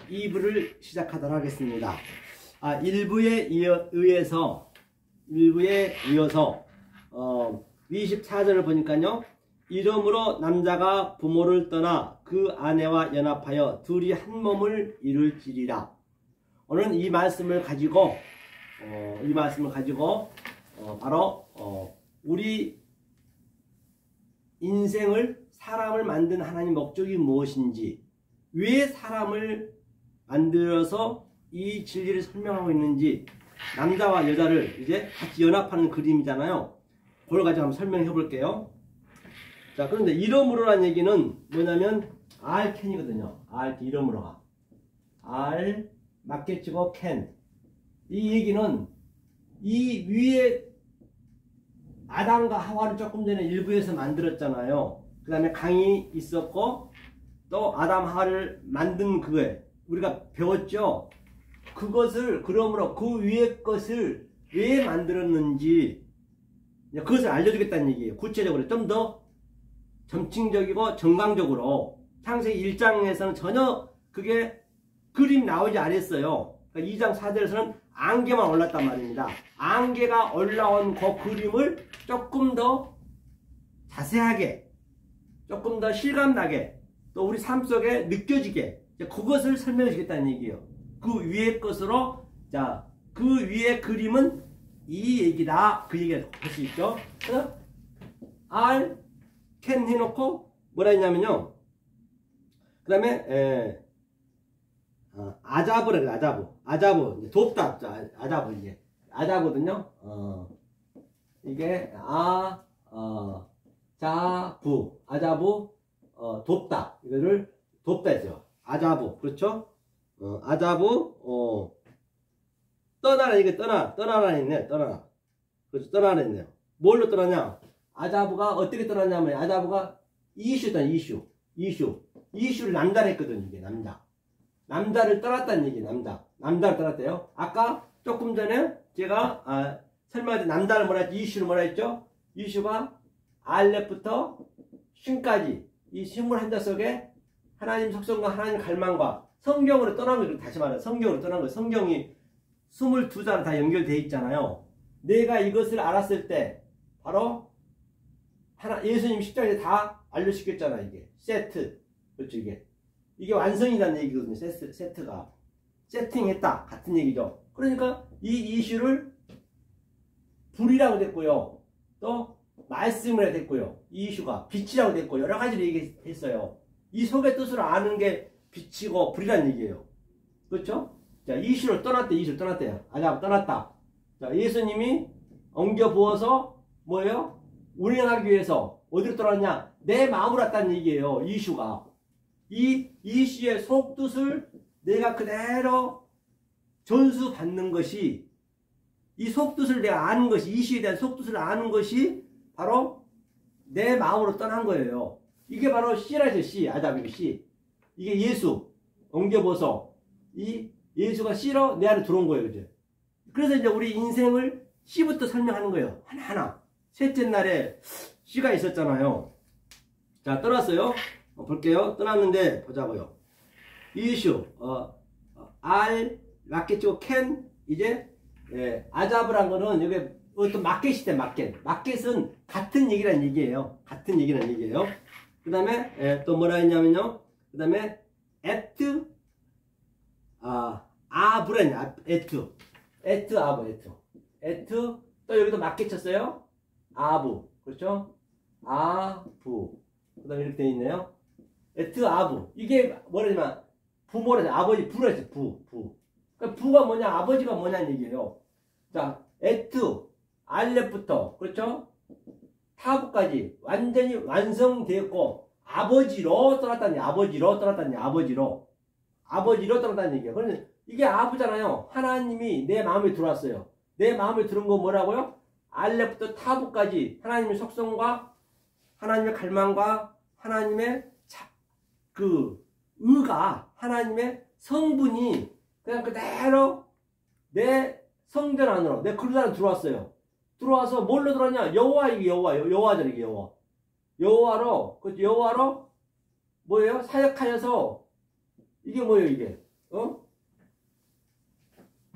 2부를 시작하도록 하겠습니다. 1부에 이어서 24절을 보니까요. 이러므로 남자가 부모를 떠나 그 아내와 연합하여 둘이 한 몸을 이룰지리라. 오늘은 이 말씀을 가지고 바로 우리 인생을 사람을 만든 하나님 목적이 무엇인지, 왜 사람을 만들어서 이 진리를 설명하고 있는지, 남자와 여자를 이제 같이 연합하는 그림이잖아요. 그걸 가지고 한번 설명해 볼게요. 자, 그런데 이러므로라는 얘기는 뭐냐면 캔이거든요. 이러므로가 맞게 치고 캔. 이 얘기는 이 위에 아담과 하와를 조금 전에 일부에서 만들었잖아요. 그 다음에 강이 있었고 또 아담 하와를 만든 그거에 우리가 배웠죠. 그러므로 그 위에 것을 왜 만들었는지 그것을 알려주겠다는 얘기예요. 구체적으로 좀 더 점층적이고 정강적으로. 창세기 1장에서는 전혀 그게 그림 나오지 않았어요. 그러니까 2장 4절에서는 안개만 올랐단 말입니다. 안개가 올라온 그 그림을 조금 더 자세하게, 조금 더 실감나게, 또 우리 삶 속에 느껴지게, 그것을 설명해 주겠다는 얘기예요. 그 위의 것으로, 자, 그 위의 그림은 이 얘기다. 그 얘기를 할 수 있죠. 그래서 can 해놓고 뭐라 했냐면요. 그 다음에 아자브래. 아자브 이제 돕다. 아자브 이제 아자거든요. 이게 아자부 돕다. 이거를 돕다 했죠. 아자부. 그렇죠? 아자부 떠나라. 이게 떠나라 했네요. 떠나라. 그렇죠. 떠나라 했네요. 뭘로 떠나냐? 아자부가 어떻게 떠났냐면 아자부가 이슈다. 이슈를 남자를 했거든. 이게 남자를 떠났다는 얘기. 남자를 떠났대요. 아까 조금 전에 제가 설명할 때 남자를 뭐라 했지? 이슈를 뭐라 했죠? 이슈가 알렙부터 쉰까지 이 21자 속에 하나님 속성과 하나님 갈망과 성경으로 떠난 거예요. 다시 말해 성경으로 떠난 거예요. 성경이 22장 다 연결되어 있잖아요. 내가 이것을 알았을 때 바로 예수님 십자가에 다 알려주겠잖아. 이게 세트. 그렇죠. 이게 완성이라는 얘기거든요. 세트가 세팅했다 같은 얘기죠. 그러니까 이 이슈를 불이라고 됐고요. 또 말씀을 됐고요. 이 이슈가 빛이라고 됐고 여러 가지를 얘기했어요. 이 속의 뜻을 아는 게 빛이고 불이라는 얘기예요. 그렇죠? 자, 이슈를 떠났대요. 아자부 떠났다. 자, 예수님이 엉겨 부어서 뭐예요? 운행하기 위해서 어디로 떠났냐? 내 마음으로 왔다는 얘기예요. 이슈가. 이 이슈의 속뜻을 내가 그대로 전수받는 것이, 이 속뜻을 내가 아는 것이, 이슈에 대한 속뜻을 아는 것이 바로 내 마음으로 떠난 거예요. 이게 바로 C라죠. C. 아자부 C. 이게 예수. 엉겨보서 이 예수가 C로 내 안에 들어온 거예요. 그죠? 그래서 이제 우리 인생을 C부터 설명하는 거예요. 하나하나. 셋째 날에 C가 있었잖아요. 자, 떠났어요. 볼게요. 떠났는데 보자고요. 이슈 맞겠죠. 캔 이제 아자브란 거는 여기 어떤 마켓이 돼. 마켓은 같은 얘기란 얘기예요. 그 다음에 또 뭐라 했냐면요. 그 다음에 아브라냐. 또 여기도 맞게 쳤어요. 아부. 그렇죠? 아부. 그 다음에 이렇게 되어 있네요. 아부. 이게 뭐라냐면 부모라죠. 아버지 부라죠. 부. 그러니까 부가 뭐냐? 아버지가 뭐냐는 얘기예요. 자, 알렙부터 그렇죠? 타부까지 완전히 완성되었고 아버지로 떠났다는 얘기예요. 그러면 이게 아부잖아요. 하나님이 내 마음에 들어왔어요. 내 마음에 들은 거 뭐라고요? 알렙부터 타부까지 하나님의 속성과 하나님의 갈망과 하나님의 의가, 하나님의 성분이 그냥 그대로 내 성전 안으로, 내 그릇 안으로 들어왔어요. 들어와서 뭘로 들어왔냐? 여호와잖아요. 이게 여호와로 뭐예요? 사역하여서 이게 뭐예요? 이게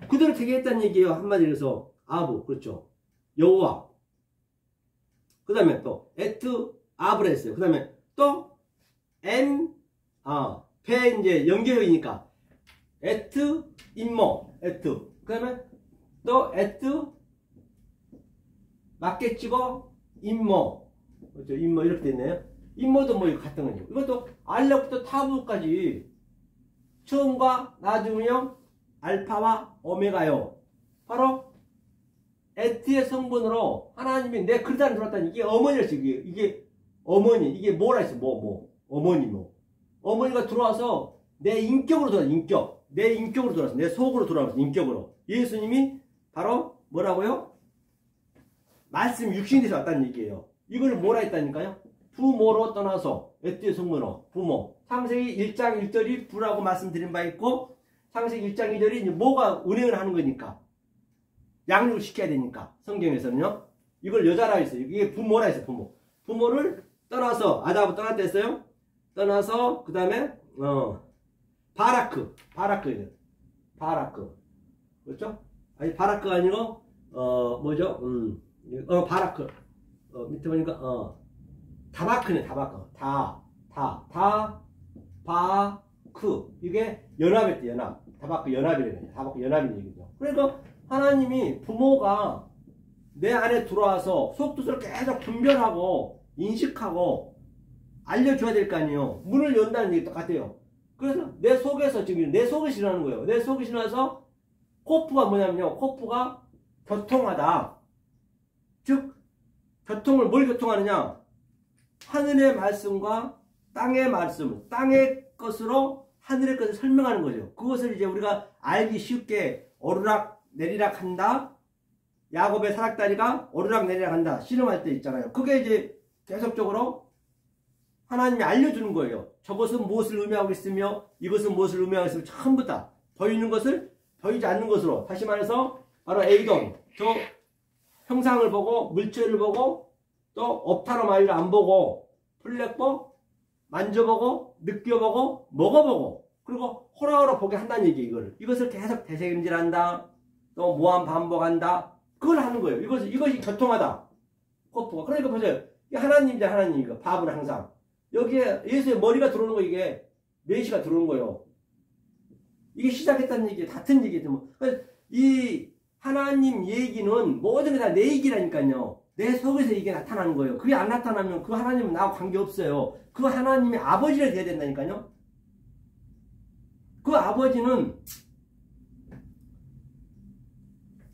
그대로 되게 했다는 얘기예요. 한마디로 해서 아부, 그렇죠. 여호와. 그 다음에 또 에트 아브를 했어요. 그 다음에 또 배 이제 연결이니까 에트 임모, 에트. 그 다음에 또 에트 맞겠지고 임모, 그렇죠. 임모 이렇게 됐네요. 임모도 뭐 이거 같은 거죠. 이것도 알렉부터 타부까지 처음과 나중이요 알파와 오메가요. 바로 에트의 성분으로 하나님이 내 그릇 안에 들어왔다니 이게 어머니였어요. 이게 어머니, 이게 뭐라 했어? 어머니 어머니가 들어와서 내 인격으로 들어왔어. 인격. 내 인격으로 들어왔어. 내 속으로 들어왔어. 인격으로. 예수님이 바로 뭐라고요? 말씀 육신이 돼서 왔다는 얘기예요. 이걸 뭐라 했다니까요? 부모로 떠나서 에트의 성분으로 부모. 창세기 1장 1절이 부라고 말씀드린 바 있고 창세기 1장 2절이 이제 뭐가 운행을 하는 거니까 양육을 시켜야 되니까 성경에서는요. 이걸 여자라 했어요. 이게 부모라 했어요. 부모를 떠나서 아다부 떠났다 했어요. 떠나서 그 다음에 바라크 그렇죠? 아니 바라크가 아니고 뭐죠? 바라크 밑에 보니까 다바크네. 다바크 이게 연합했대. 연합. 다바크 연합이래요. 다바크 연합인 얘기죠. 그러니까 하나님이 부모가 내 안에 들어와서 속뜻을 계속 분별하고 인식하고 알려줘야 될 거 아니에요. 문을 연다는 얘기 똑같아요. 그래서 내 속에서 지금 내 속에 지나는 거예요. 내 속에 지나서 코프가 뭐냐면요. 코프가 교통하다. 즉 교통을 뭘 교통하느냐? 하늘의 말씀과 땅의 말씀, 땅의 것으로 하늘의 것을 설명하는 거죠. 그것을 이제 우리가 알기 쉽게 오르락 내리락 한다. 야곱의 사닥다리가 오르락 내리락 한다. 씨름할 때 있잖아요. 그게 이제 계속적으로 하나님이 알려주는 거예요. 저것은 무엇을 의미하고 있으며 이것은 무엇을 의미하고 있으며 전부 다 보이는 것을 보이지 않는 것으로 다시 말해서 바로 에이동 저 형상을 보고 물체를 보고 또 옵타로 마이를 안 보고 플랫보 만져보고 느껴보고 먹어보고 그리고 호라호라 보게 한다는 얘기예요. 이것을 계속 되새김질한다. 또 무한 반복한다. 그걸 하는 거예요. 이것이 교통하다. 코프가. 그러니까 보세요. 하나님이죠. 하나님. 이거 밥은 항상. 여기에 예수의 머리가 들어오는 거 이게 메시가 들어오는 거예요. 이게 시작했다는 얘기예요. 같은 얘기죠. 이 하나님 얘기는 모든 게 다 내 얘기라니까요. 내 속에서 이게 나타나는 거예요. 그게 안 나타나면 그 하나님은 나하고 관계없어요. 그 하나님의 아버지가 돼야 된다니까요. 그 아버지는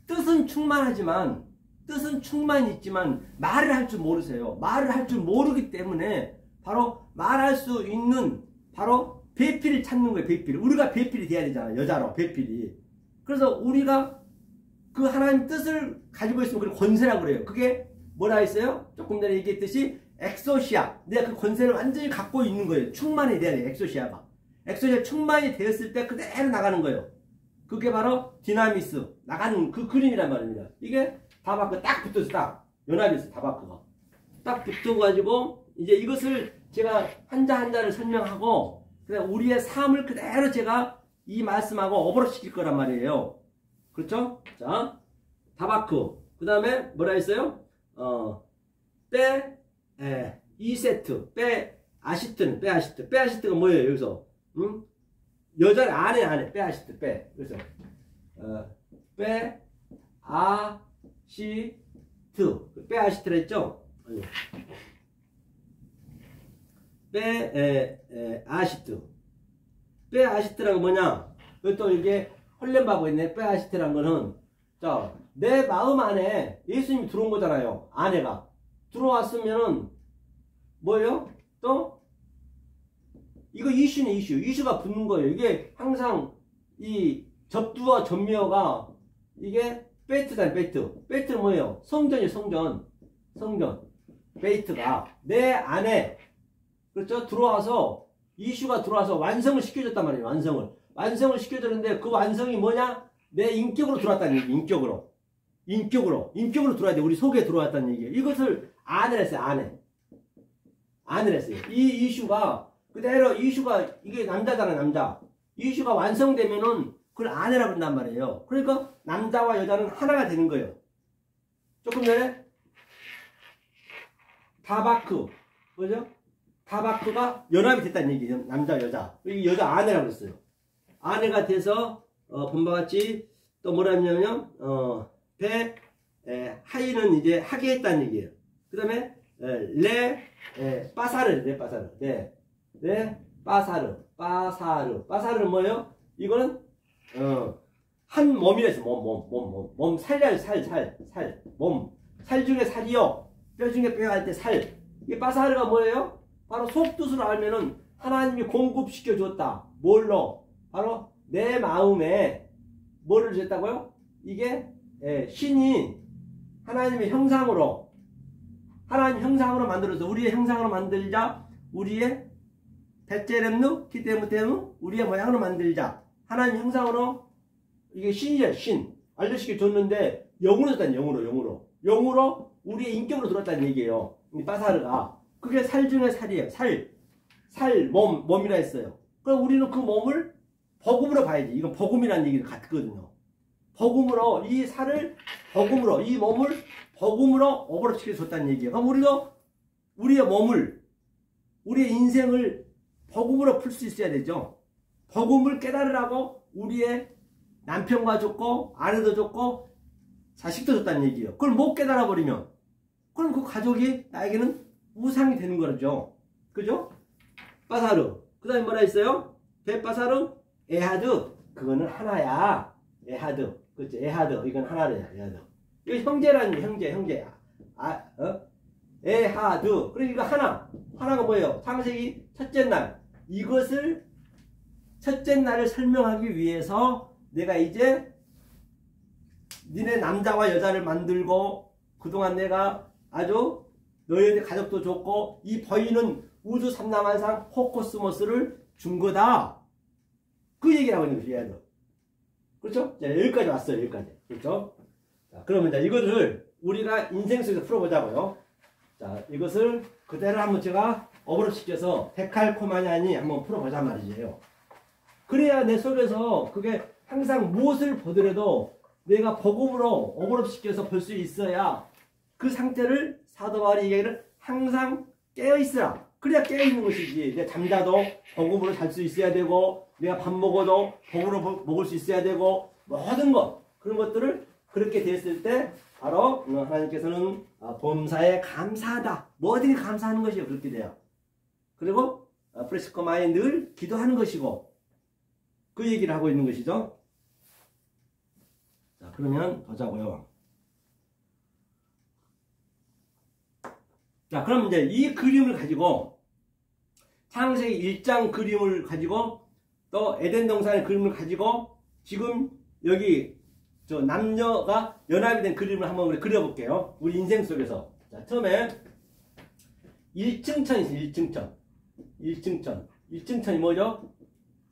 뜻은 충만하지만 뜻은 충만히 있지만 말을 할 줄 모르세요. 말을 할 줄 모르기 때문에 바로 말할 수 있는 바로 배필을 찾는 거예요. 배필. 우리가 배필이 돼야 되잖아요. 여자로 배필이. 그래서 우리가 그 하나님 뜻을 가지고 있으면 그걸 권세라고 그래요. 그게 뭐라 했어요? 조금 전에 얘기했듯이 엑소시아. 내가 그 권세를 완전히 갖고 있는 거예요. 충만이 돼야 돼요. 엑소시아가. 엑소시아 충만이 되었을 때 그대로 나가는 거예요. 그게 바로 디나미스. 나가는 그 그림이란 말입니다. 이게 다바크 딱 붙어서 딱 연합이 있어. 다바크가. 딱 붙어가지고 이제 이것을 제가 한자 한자를 설명하고 그다음 우리의 삶을 그대로 제가 이 말씀하고 어버러시킬 거란 말이에요. 그렇죠? 자, 다바크. 그 다음에 뭐라 했어요? 이세트. 아시트는 빼아시트가 뭐예요? 여기서 응? 여자 안에 빼아시트 그래서 빼아시트라 했죠? 빼아시트라는 뭐냐? 또 이게 헐렘바고 있네. 빼아시트라는 거는 자, 내 마음 안에 예수님이 들어온 거잖아요. 아내가 들어왔으면은 뭐예요? 또 이거 이슈네. 이슈가 붙는 거예요. 이게 항상 이 접두와 접미어가 이게 베이트다. 베이트는 뭐예요? 성전이에요. 성전 베이트가 내 안에 그렇죠? 들어와서 이슈가 들어와서 완성을 시켜줬단 말이에요. 완성을 시켜줬는데 그 완성이 뭐냐? 내 인격으로 들어왔다는 얘기. 인격으로 들어와야 돼. 우리 속에 들어왔다는 얘기예요. 이것을 안을 했어요. 안을 했어요. 이 이슈가 그대로 이슈가 이게 남자잖아. 남자. 이슈가 완성되면은 그걸 아내라고 한단 말이에요. 그러니까 남자와 여자는 하나가 되는 거예요. 조금 전에 다바크, 뭐죠? 다바크가 연합이 됐다는 얘기예요. 남자, 여자. 이 여자 아내라고 그랬어요. 아내가 돼서 본바 같이 또 뭐라 했냐면 하이는 이제 하게 했다는 얘기예요. 그 다음에 빠사르 빠사르는 뭐예요? 이거는 한 몸이라 했어요. 몸 살이야. 살 중에 살이요. 뼈 중에 뼈 할 때 살. 이게 빠사르가 뭐예요? 바로 속뜻으로 알면은 하나님이 공급시켜 줬다. 뭘로? 바로 내 마음에 뭐를 줬다고요? 이게 신이 하나님의 형상으로 만들어서 우리의 형상으로 만들자. 우리의 베체렘누 키테무테무 우리의 모양으로 만들자. 하나님 형상으로 이게 신이야. 신 알려시켜 줬는데 영으로 줬다는 영으로 우리의 인격으로 들었다는 얘기예요. 이 빠사르가 그게 살 중에 살이에요. 몸이라 했어요. 그럼 우리는 그 몸을 복음으로 봐야지. 이건 복음이라는 얘기를 같거든요. 복음으로 이 살을 복음으로 이 몸을 복음으로 어버럽시켜 줬다는 얘기예요. 그럼 우리가 우리의 몸을 우리의 인생을 복음으로 풀 수 있어야 되죠. 복음을 깨달으라고 우리의 남편과 줬고 아내도 줬고 자식도 줬다는 얘기예요. 그걸 못 깨달아 버리면 그럼 그 가족이 나에게는 우상이 되는 거죠. 그죠? 빠사르. 그 다음에 뭐라 했어요? 베빠사르 에하드. 그거는 하나야. 에하드. 그렇죠? 에하드. 이건 하나래요. 에하드. 이거 형제라는 형제. 에하드. 그러니까 하나가 뭐예요? 창세기 첫째 날. 이것을 첫째 날을 설명하기 위해서 내가 이제 니네 남자와 여자를 만들고 그동안 내가 아주 너희들 가족도 줬고 이 보이는 우주 삼라만상 호코스모스를 준 거다. 그 얘기를 하고 있는 거죠. 그렇죠? 자, 여기까지 왔어요. 여기까지. 그렇죠? 자, 그러면 이제 이거를 우리가 인생 속에서 풀어보자고요. 자, 이것을 그대로 한번 제가 어버럽시켜서 데칼코마니아니 한번 풀어보자 말이에요. 그래야 내 속에서 그게 항상 무엇을 보더라도 내가 복음으로 어버럽시켜서 볼 수 있어야 그 상태를 사도 바울이 얘기하기를 항상 깨어있으라. 그래야 깨어있는 것이지. 내가 잠자도 복음으로 잘 수 있어야 되고 내가 밥 먹어도 복음으로 먹을 수 있어야 되고 모든 것 그런 것들을 그렇게 됐을 때 바로 하나님께서는 범사에 감사하다. 뭐든지 감사하는 것이요. 그렇게 돼요. 그리고 프레스코마에 늘 기도하는 것이고 그 얘기를 하고 있는 것이죠. 자, 그러면 보자고요. 자, 그럼 이제 이 그림을 가지고 창세기 1장 그림을 가지고 또 에덴 동산의 그림을 가지고 지금 여기 저 남녀가 연합이 된 그림을 한번 그려볼게요. 우리 인생 속에서. 자, 처음에 1층천이 있어요. 1층천이 뭐죠?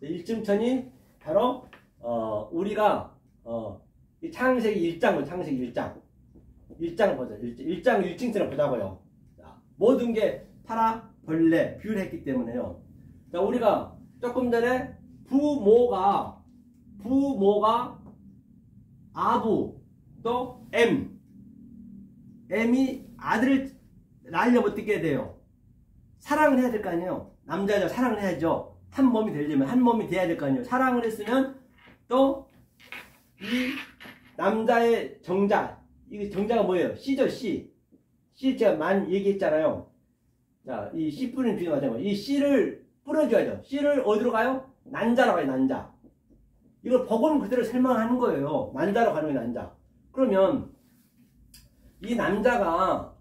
1층천이 바로 우리가 이 창세기 1장을 창세기 1장을 보자. 1장 1층천을 보자고요. 자, 모든 게 파라 벌레 비유를 했기 때문에요. 자, 우리가 조금 전에 부모가 아부 또 M이 아들을 낳으려면 어떻게 돼요? 사랑을 해야 될 거 아니에요. 남자 여자 사랑을 해야죠. 한 몸이 되려면 한 몸이 돼야 될 거 아니에요. 사랑을 했으면 또 이 남자의 정자, 이 정자가 뭐예요? C죠. C 제가 많이 얘기했잖아요. 자, 이 씨 뿌리는 비유 마찬가지고 이 씨를 뿌려줘야죠. 씨를 어디로 가요? 난자로 가요. 난자. 이걸 복음 그대로 설명하는 거예요. 난자로 가는 게 난자. 그러면 이 남자가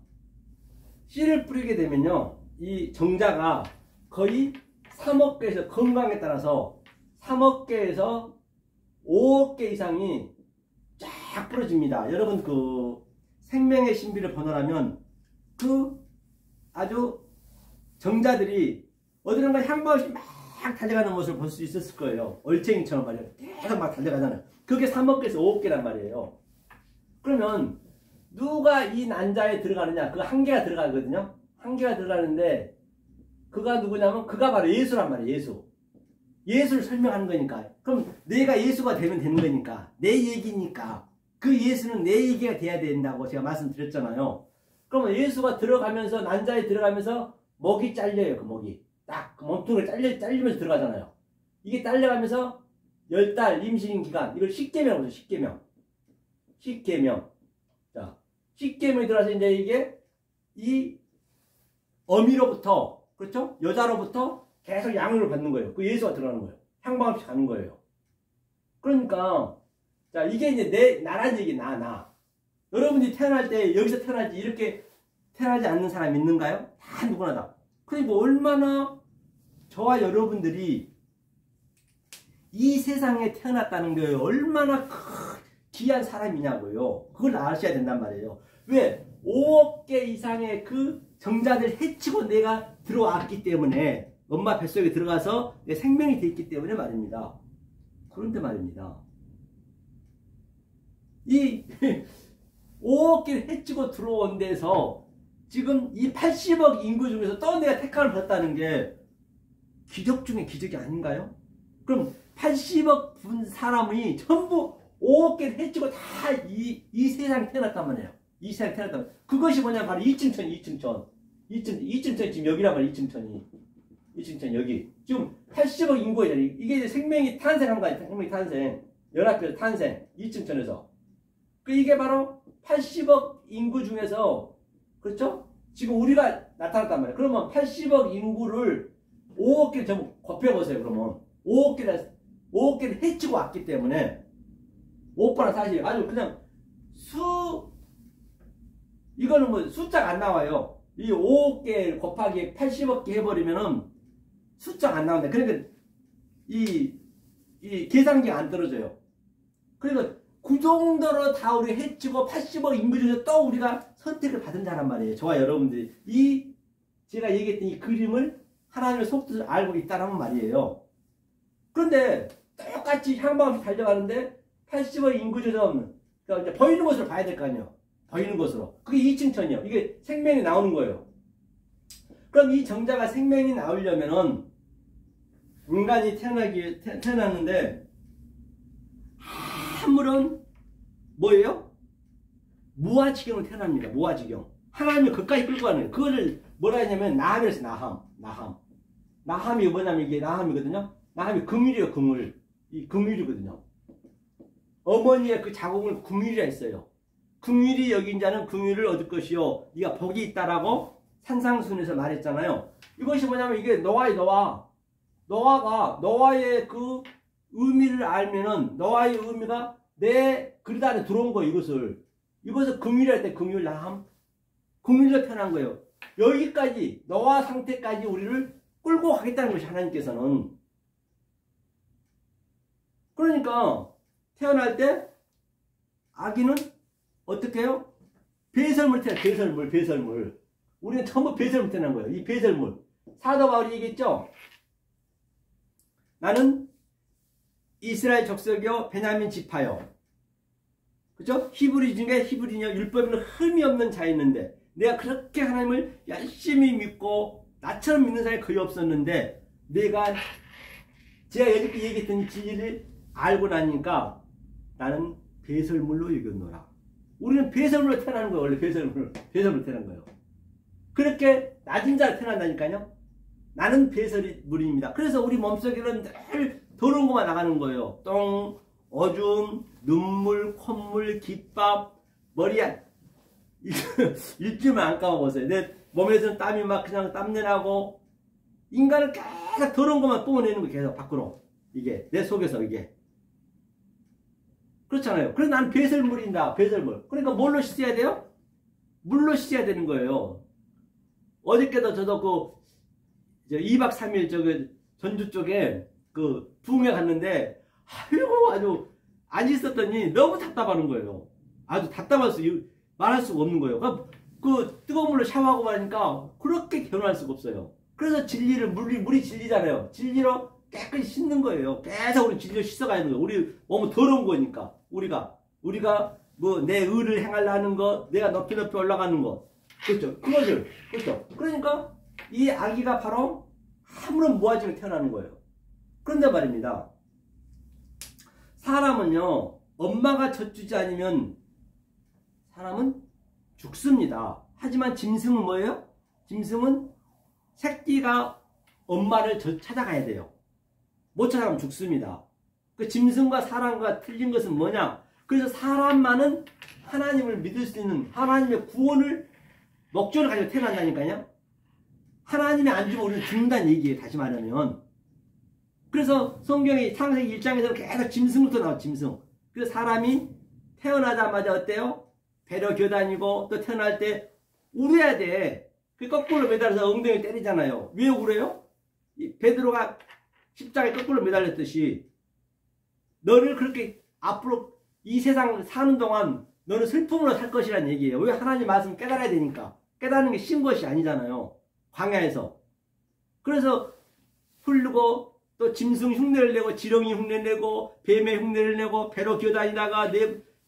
씨를 뿌리게 되면요, 이 정자가 거의 3억 개에서 건강에 따라서 3억 개에서 5억 개 이상이 쫙 뿌려집니다. 여러분 그 생명의 신비를 번호라면 그 아주 정자들이 어디론가 향방없이 막 달려가는 모습을 볼 수 있었을 거예요. 얼챙이처럼 말이에요. 계속 막 달려가잖아요. 그게 3억 개에서 5억 개란 말이에요. 그러면 누가 이 난자에 들어가느냐? 그 한 개가 들어가거든요. 한 개가 들어가는데 그가 누구냐면 그가 바로 예수란 말이에요. 예수를 설명하는 거니까. 그럼 내가 예수가 되면 되는 거니까. 내 얘기니까. 그 예수는 내 얘기가 돼야 된다고 제가 말씀드렸잖아요. 그러면 예수가 들어가면서, 난자에 들어가면서 목이 잘려요. 그 목이. 딱 그 몸통을 잘리면서 들어가잖아요. 이게 잘려가면서 10달 임신 기간. 이걸 십계명으로 해서 십계명. 십계명. 자, 십계명이 들어가서 이제 이게 이 어미로부터, 그렇죠? 여자로부터 계속 양육을 받는 거예요. 그 예수가 들어가는 거예요. 향방 없이 가는 거예요. 그러니까, 자, 이게 이제 나란 얘기, 나. 여러분이 태어날 때 여기서 태어나지 이렇게 태어나지 않는 사람 있는가요? 다 누구나 다. 그러니까 얼마나 저와 여러분들이 이 세상에 태어났다는 게 얼마나 귀한 사람이냐고요. 그걸 아셔야 된단 말이에요. 왜? 5억 개 이상의 그 정자들 해치고 내가 들어왔기 때문에, 엄마 뱃속에 들어가서 내 생명이 돼 있기 때문에 말입니다. 그런데 말입니다. 이 5억 개를 해치고 들어온 데서 지금 이 80억 인구 중에서 또 내가 택함을 받았다는 게 기적 중에 기적이 아닌가요? 그럼 80억 분 사람이 전부 5억 개를 해치고 다 이 세상에 태어났단 말이에요. 이 세상에 태어났단 말이에요. 그것이 뭐냐, 바로 2층천. 2층천이 지금 여기란 말이에요. 2층천 여기. 지금 80억 인구에 이게 이제 생명이 탄생한 거 아니에요. 생명이 탄생. 연합에서 탄생. 2층천에서. 이게 바로 80억 인구 중에서, 그렇죠? 지금 우리가 나타났단 말이에요. 그러면 80억 인구를 5억 개를 전부 곱해보세요. 그러면 5억 개를 해치고 왔기 때문에, 오빠는 사실 아주 그냥 이거는 뭐 숫자가 안 나와요. 이 5억 개 곱하기 80억 개 해버리면은 숫자가 안 나온다. 그러니까 이 계산기가 안 떨어져요. 그러니까 그 정도로 다 우리 해치고 80억 인구 중에서 또 우리가 선택을 받은다란 말이에요. 저와 여러분들이 제가 얘기했던 이 그림을 하나님의 속뜻을 알고 있다는 말이에요. 그런데 똑같이 향방없이 달려가는데 80억 인구 중에서, 그러니까 이제 보이는 것으로 봐야 될 거 아니에요. 보이는 것으로. 그게 2층천이요. 이게 생명이 나오는 거예요. 그럼 이 정자가 생명이 나오려면은 인간이 태어났는데 아무런 뭐예요? 무아지경으로 태어납니다. 무아지경. 하나님이 그까지 끌고 가는 거예요. 그거를 뭐라 했냐면 나함이랬어요. 나함이 뭐냐면 이게 나함이거든요. 나함이 금율이에요. 이 금율이거든요. 어머니의 그 자궁을 금율이라 했어요. 금율이 여긴 자는 금율을 얻을 것이요, 네가 복이 있다라고 산상순에서 말했잖아요. 이것이 뭐냐면 이게 노아가 노아의 그 의미를 알면은, 노아의 의미가 내 그릇 안에 들어온 거예요. 이것을 금율이라 할 때 금율 나함, 금율로 표현한 거예요. 여기까지 노아 상태까지 우리를 끌고 가겠다는 것이 하나님께서는. 그러니까 태어날 때 아기는 어떻게 해요? 배설물 태어나요. 배설물. 우리는 전부 배설물 태어난 거예요. 이 배설물. 사도 바울이 얘기했죠. 나는 이스라엘 족속이요 베냐민 지파요. 그죠? 히브리 중에 히브리냐 율법에는 흠이 없는 자였는데, 내가 그렇게 하나님을 열심히 믿고 나처럼 믿는 사람이 거의 없었는데, 제가 여태껏 얘기했던 진리를 알고 나니까 나는 배설물로 여겼노라. 우리는 배설물로 태어나는 거예요. 원래 배설물로 태어난 거예요. 그렇게 낮은 자로 태어난다니까요. 나는 배설물입니다. 그래서 우리 몸속에는 늘 더러운 것만 나가는 거예요. 똥, 오줌, 눈물, 콧물, 깃밥, 머리야. 일주일만 안 감아보세요. 내 몸에서는 땀이 막 그냥 땀내 나고, 인간은 계속 더러운 것만 뿜어내는 거 계속 밖으로. 이게 내 속에서 이게. 그렇잖아요. 그래서 나는 배설물이다. 배설물. 그러니까 뭘로 씻어야 돼요? 물로 씻어야 되는 거예요. 어저께도 저도 2박 3일 전주 쪽에 부흥회 갔는데, 아이고 아주 안 있었더니 너무 답답하는 거예요. 아주 답답해서 말할 수가 없는 거예요. 그 뜨거운 물로 샤워하고 말하니까 그렇게 결혼할 수가 없어요. 그래서 진리를, 물이 진리잖아요. 진리로 깨끗이 씻는 거예요. 계속 우리 진리로 씻어가야 하는 거예요. 우리 몸은 더러운 거니까. 우리가 뭐 내 의를 행하려 하는 것, 내가 높이 올라가는 것. 그렇죠. 그거를. 그렇죠. 그러니까 이 아기가 바로 아무런 무아지경에 태어나는 거예요. 그런데 말입니다. 사람은요, 엄마가 젖주지 않으면 사람은 죽습니다. 하지만 짐승은 뭐예요? 짐승은 새끼가 엄마를 찾아가야 돼요. 못 찾아가면 죽습니다. 그 짐승과 사람과 틀린 것은 뭐냐? 그래서 사람만은 하나님을 믿을 수 있는 하나님의 구원을 목적을 가지고 태어난다니까요. 하나님이 안 주면 우리는 죽는다는 얘기예요. 다시 말하면. 그래서 성경이 창세기 1장에서는 계속 짐승부터 나와. 짐승. 그래서 사람이 태어나자마자 어때요? 배로 겨다니고 또 태어날 때 울어야 돼. 그 거꾸로 매달려서 엉덩이 때리잖아요. 왜 울어요? 베드로가 십자가에 거꾸로 매달렸듯이 너를 그렇게 앞으로 이 세상 사는 동안 너는 슬픔으로 살 것이라는 얘기예요. 왜? 하나님 말씀 깨달아야 되니까. 깨달는 게 쉬운 것이 아니잖아요. 광야에서. 그래서 풀고 또 짐승 흉내를 내고 지렁이 흉내 내고 뱀의 흉내를 내고 배로 기어다니다가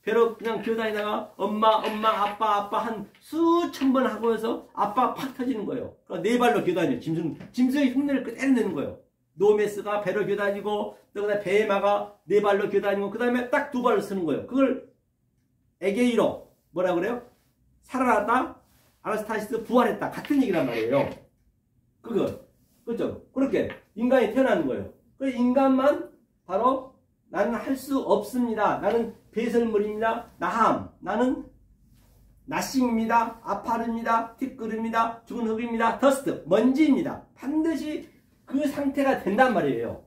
배로 그냥 기어다니다가 엄마 아빠 한 수천 번 하고 해서 아빠가 팍 터지는 거예요. 그러니까 네 발로 기어다녀요. 짐승의 흉내를 그대로 내는 거예요. 노메스가 배로 기어다니고 또 그다음에 베헤마가 네 발로 기어다니고 그 다음에 딱 두 발로 쓰는 거예요. 그걸 에게이로 뭐라 그래요? 살아났다 아나스타시스 부활했다 같은 얘기란 말이에요. 그거 그렇죠? 그렇게 인간이 태어나는 거예요. 그래서 인간만 바로 나는 할 수 없습니다. 나는 배설물입니다. 나함. 나는 나싱입니다. 아파르입니다. 티끌입니다. 죽은 흙입니다. 더스트. 먼지입니다. 반드시 그 상태가 된단 말이에요.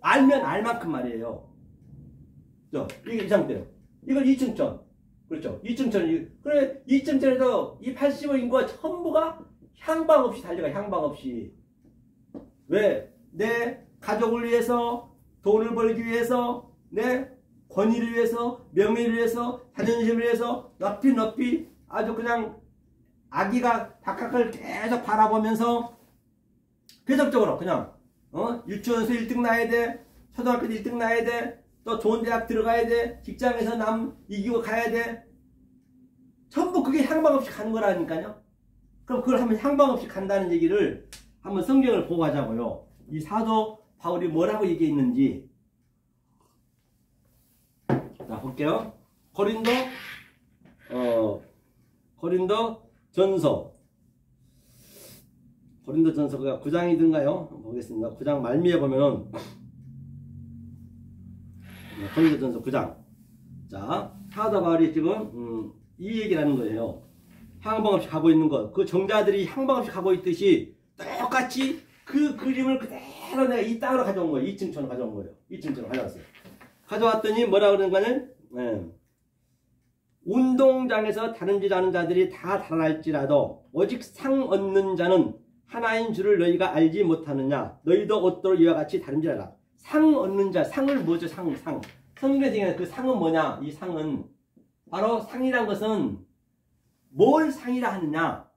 알면 알 만큼 말이에요. 이게 이 상태예요. 이걸 이층천. 그렇죠. 이층천. 그래, 이층천에서 이 80억 인구가 전부가 향방 없이 달려가, 향방 없이. 왜? 내 가족을 위해서, 돈을 벌기 위해서, 내 권위를 위해서, 명예를 위해서, 자존심을 위해서, 높이 아주 그냥 아기가 바깥을 계속 바라보면서 계속적으로 그냥 유치원에서 1등 나야 돼, 초등학교 1등 나야 돼, 또 좋은 대학 들어가야 돼, 직장에서 남 이기고 가야 돼. 전부 그게 향방 없이 가는 거라니까요. 그럼 그걸 한번 향방 없이 간다는 얘기를 한번 성경을 보고 하자고요. 이 사도 바울이 뭐라고 얘기했는지. 자, 볼게요. 고린도 전서. 고린도 전서가 9장이든가요? 보겠습니다. 9장 말미에 보면은, 고린도 전서 9장. 자, 사도 바울이 지금, 이 얘기를 하는 거예요. 향방 없이 가고 있는 것. 그 정자들이 향방 없이 가고 있듯이 똑같이 그 그림을 그대로 내가 이 땅으로 가져온 거예요. 2층천으로 가져온 거예요. 2층천으로 가져왔어요. 가져왔더니 뭐라 그러는 거는, 운동장에서 다름질하는 자들이 다 달아날지라도 오직 상 얻는 자는 하나인 줄을 너희가 알지 못하느냐. 너희도 옷도로 이와 같이 다름질하라. 상 얻는 자, 상을 뭐죠? 상. 성경에 그 상은 뭐냐? 이 상은 바로 상이란 것은 뭘 상이라 하느냐?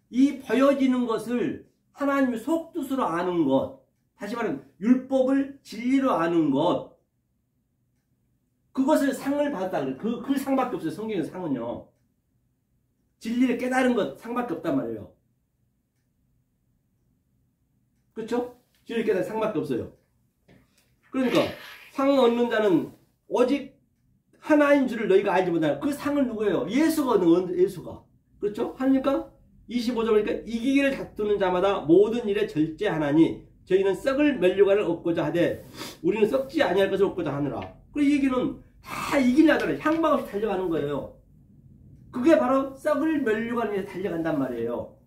이 보여지는 것을 하나님의 속뜻으로 아는 것, 다시 말하면 율법을 진리로 아는 것, 그것을 상을 받았다 그래요. 그 상밖에 없어요. 성경의 상은요. 진리를 깨달은 것 상밖에 없단 말이에요. 그렇죠? 진리를 깨달은 상밖에 없어요. 그러니까 상을 얻는 자는 오직 하나인 줄을 너희가 알지 못하냐. 그 상을 누구예요? 예수가 얻는 예수가. 그렇죠? 하니까 25절 보니까 이기기를 다투는 자마다 모든 일에 절제하나니 저희는 썩을 면류관을 얻고자 하되 우리는 썩지 아니할 것을 얻고자 하느라. 그 얘기는 다 이기려잖아요. 향방 없이 달려가는 거예요. 그게 바로 썩을 면류관 위해서 달려간단 말이에요.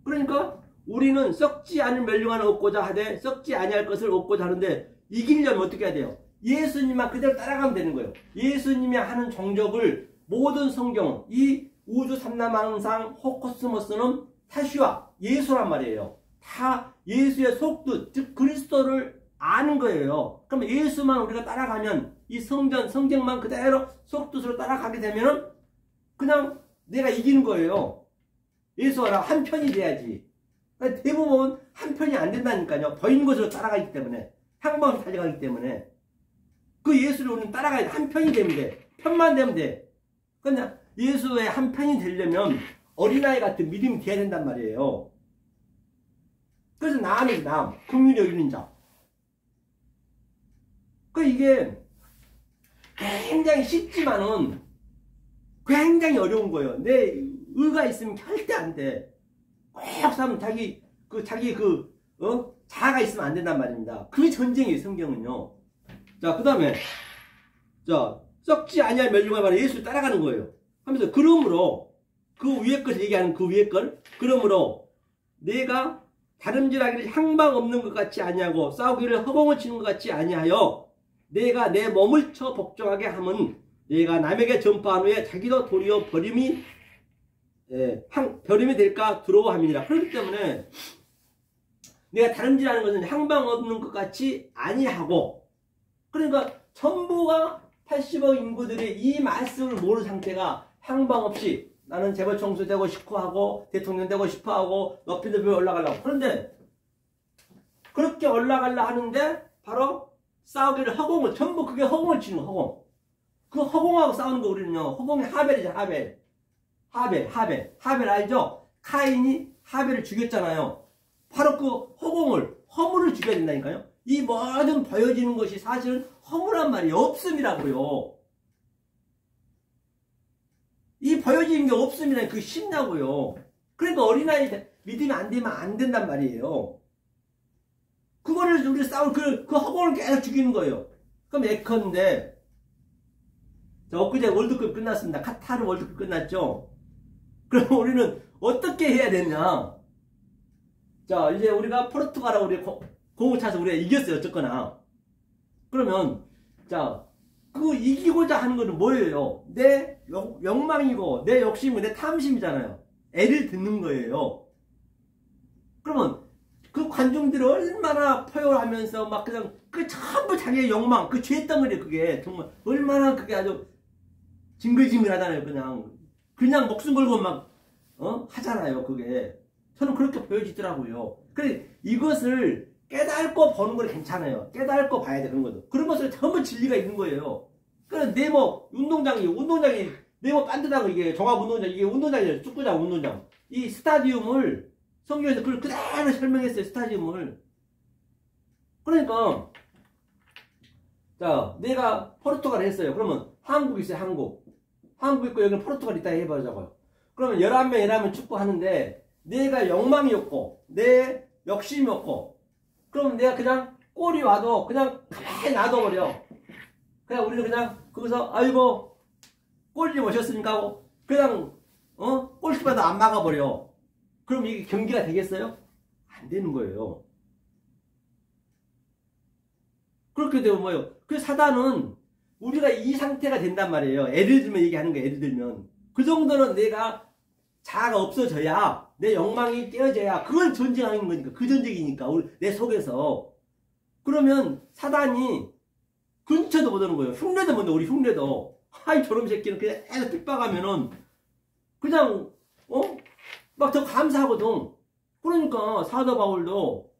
그러니까 우리는 썩지 않을 면류관을 얻고자 하되 썩지 아니할 것을 얻고자 하는데 이기려면 어떻게 해야 돼요? 예수님만 그대로 따라가면 되는 거예요. 예수님이 하는 종족을 모든 성경, 이 우주 삼라만상 호코스모스는 타시와 예수란 말이에요. 다 예수의 속뜻, 즉 그리스도를 아는 거예요. 그럼 예수만 우리가 따라가면 이 성경만 그대로 속뜻으로 따라가게 되면 그냥 내가 이기는 거예요. 예수와 한 편이 돼야지. 대부분 한 편이 안 된다니까요. 보이는 것으로 따라가기 때문에, 향방으로 달려가기 때문에 그 예수를 우리는 따라가야 돼. 한 편이 되면 돼. 편만 되면 돼. 그냥 예수의 한 편이 되려면 어린아이 같은 믿음이 돼야 된단 말이에요. 그래서 남이지, 남. 긍휼히 여기는 자. 이게 굉장히 쉽지만은 굉장히 어려운 거예요. 내 의가 있으면 절대 안 돼. 꼭 사람 자아가 있으면 안 된단 말입니다. 그 전쟁이에요, 성경은요. 자, 그 다음에, 자, 썩지 아니할 멸류관 말에 예수를 따라가는 거예요. 하면서, 그러므로, 그 위에 것을 얘기하는 그 위에 걸, 그러므로, 내가 다름질하기를 향방 없는 것 같이 아니하고, 싸우기를 허공을 치는 것 같이 아니하여, 내가 내 몸을 쳐 복종하게 함은, 내가 남에게 전파한 후에 자기도 도리어 버림이 될까 두려워함이니라. 그렇기 때문에, 내가 다름질하는 것은 향방 없는 것 같이 아니하고, 그러니까 전부가 80억 인구들이 이 말씀을 모르는 상태가 향방 없이 나는 재벌 총수 되고 싶어 하고 대통령 되고 싶어 하고 높이 올라가려고. 그런데 그렇게 올라가려 하는데 바로 싸우기를 허공을, 전부 그게 허공을 치는 거, 허공. 그 허공하고 싸우는 거 우리는요, 허공이 하벨이죠, 하벨. 하벨 알죠? 카인이 하벨을 죽였잖아요. 바로 그 허물을 죽여야 된다니까요. 이 모든 보여지는 것이 사실은 허물한 말이 없음이라고요. 이 보여지는 게 없음이라니 그게 쉽냐고요. 그러니까 어린아이 믿으면 안 되면 안 된단 말이에요. 그거를 우리 싸울 그 허공을 계속 죽이는 거예요. 그럼 예컨대, 자, 엊그제 월드컵 끝났습니다. 카타르 월드컵 끝났죠. 그럼 우리는 어떻게 해야 되냐? 자, 이제 우리가 포르투갈하고 우리 공을 차서 우리가 이겼어요, 어쨌거나. 그러면, 자, 그 이기고자 하는 거는 뭐예요? 내 욕망이고, 내 욕심이고, 내 탐심이잖아요. 애를 듣는 거예요. 그러면, 그 관중들이 얼마나 포효하면서 막 그냥, 그 전부 자기의 욕망, 그 죄덩어리 그게 정말 얼마나 그게 아주 징글징글하잖아요, 그냥 목숨 걸고 막, 하잖아요, 그게. 저는 그렇게 보여지더라고요. 그래, 이것을 깨닫고 보는 건 괜찮아요. 깨닫고 봐야 돼, 그런 것도. 그런 것을 전부 진리가 있는 거예요. 그래, 운동장이, 네모 반듯하고 이게 종합운동장, 이게 운동장이에요. 축구장, 운동장. 이 스타디움을, 성경에서 그걸 그대로 설명했어요, 스타디움을. 그러니까, 자, 내가 포르투갈을 했어요. 그러면 한국 있어요, 한국. 한국 있고 여기는 포르투갈 있다 해보자고요. 그러면 11명 축구하는데, 내가 욕망이 없고, 내 욕심이 없고, 그럼 내가 그냥 골이 와도 그냥 가만히 놔둬버려. 그냥 우리는 그냥 거기서, 아이고, 골좀 오셨습니까? 하고, 그냥, 골키퍼도 안 막아버려. 그럼 이게 경기가 되겠어요? 안 되는 거예요. 그렇게 되면 뭐예요? 그 사단은 우리가 이 상태가 된단 말이에요. 예를 들면 얘기하는 거예요, 예를 들면. 그 정도는 내가 자아가 없어져야, 내 욕망이 깨어져야, 그걸 전쟁하는 거니까, 그 전쟁이니까, 내 속에서. 그러면 사단이 근처도 못 오는 거예요. 흉내도 못 내, 우리 흉내도. 아이, 저런 새끼는 그냥 계속 핍박하면은, 그냥, 막 더 감사하거든. 그러니까 사도 바울도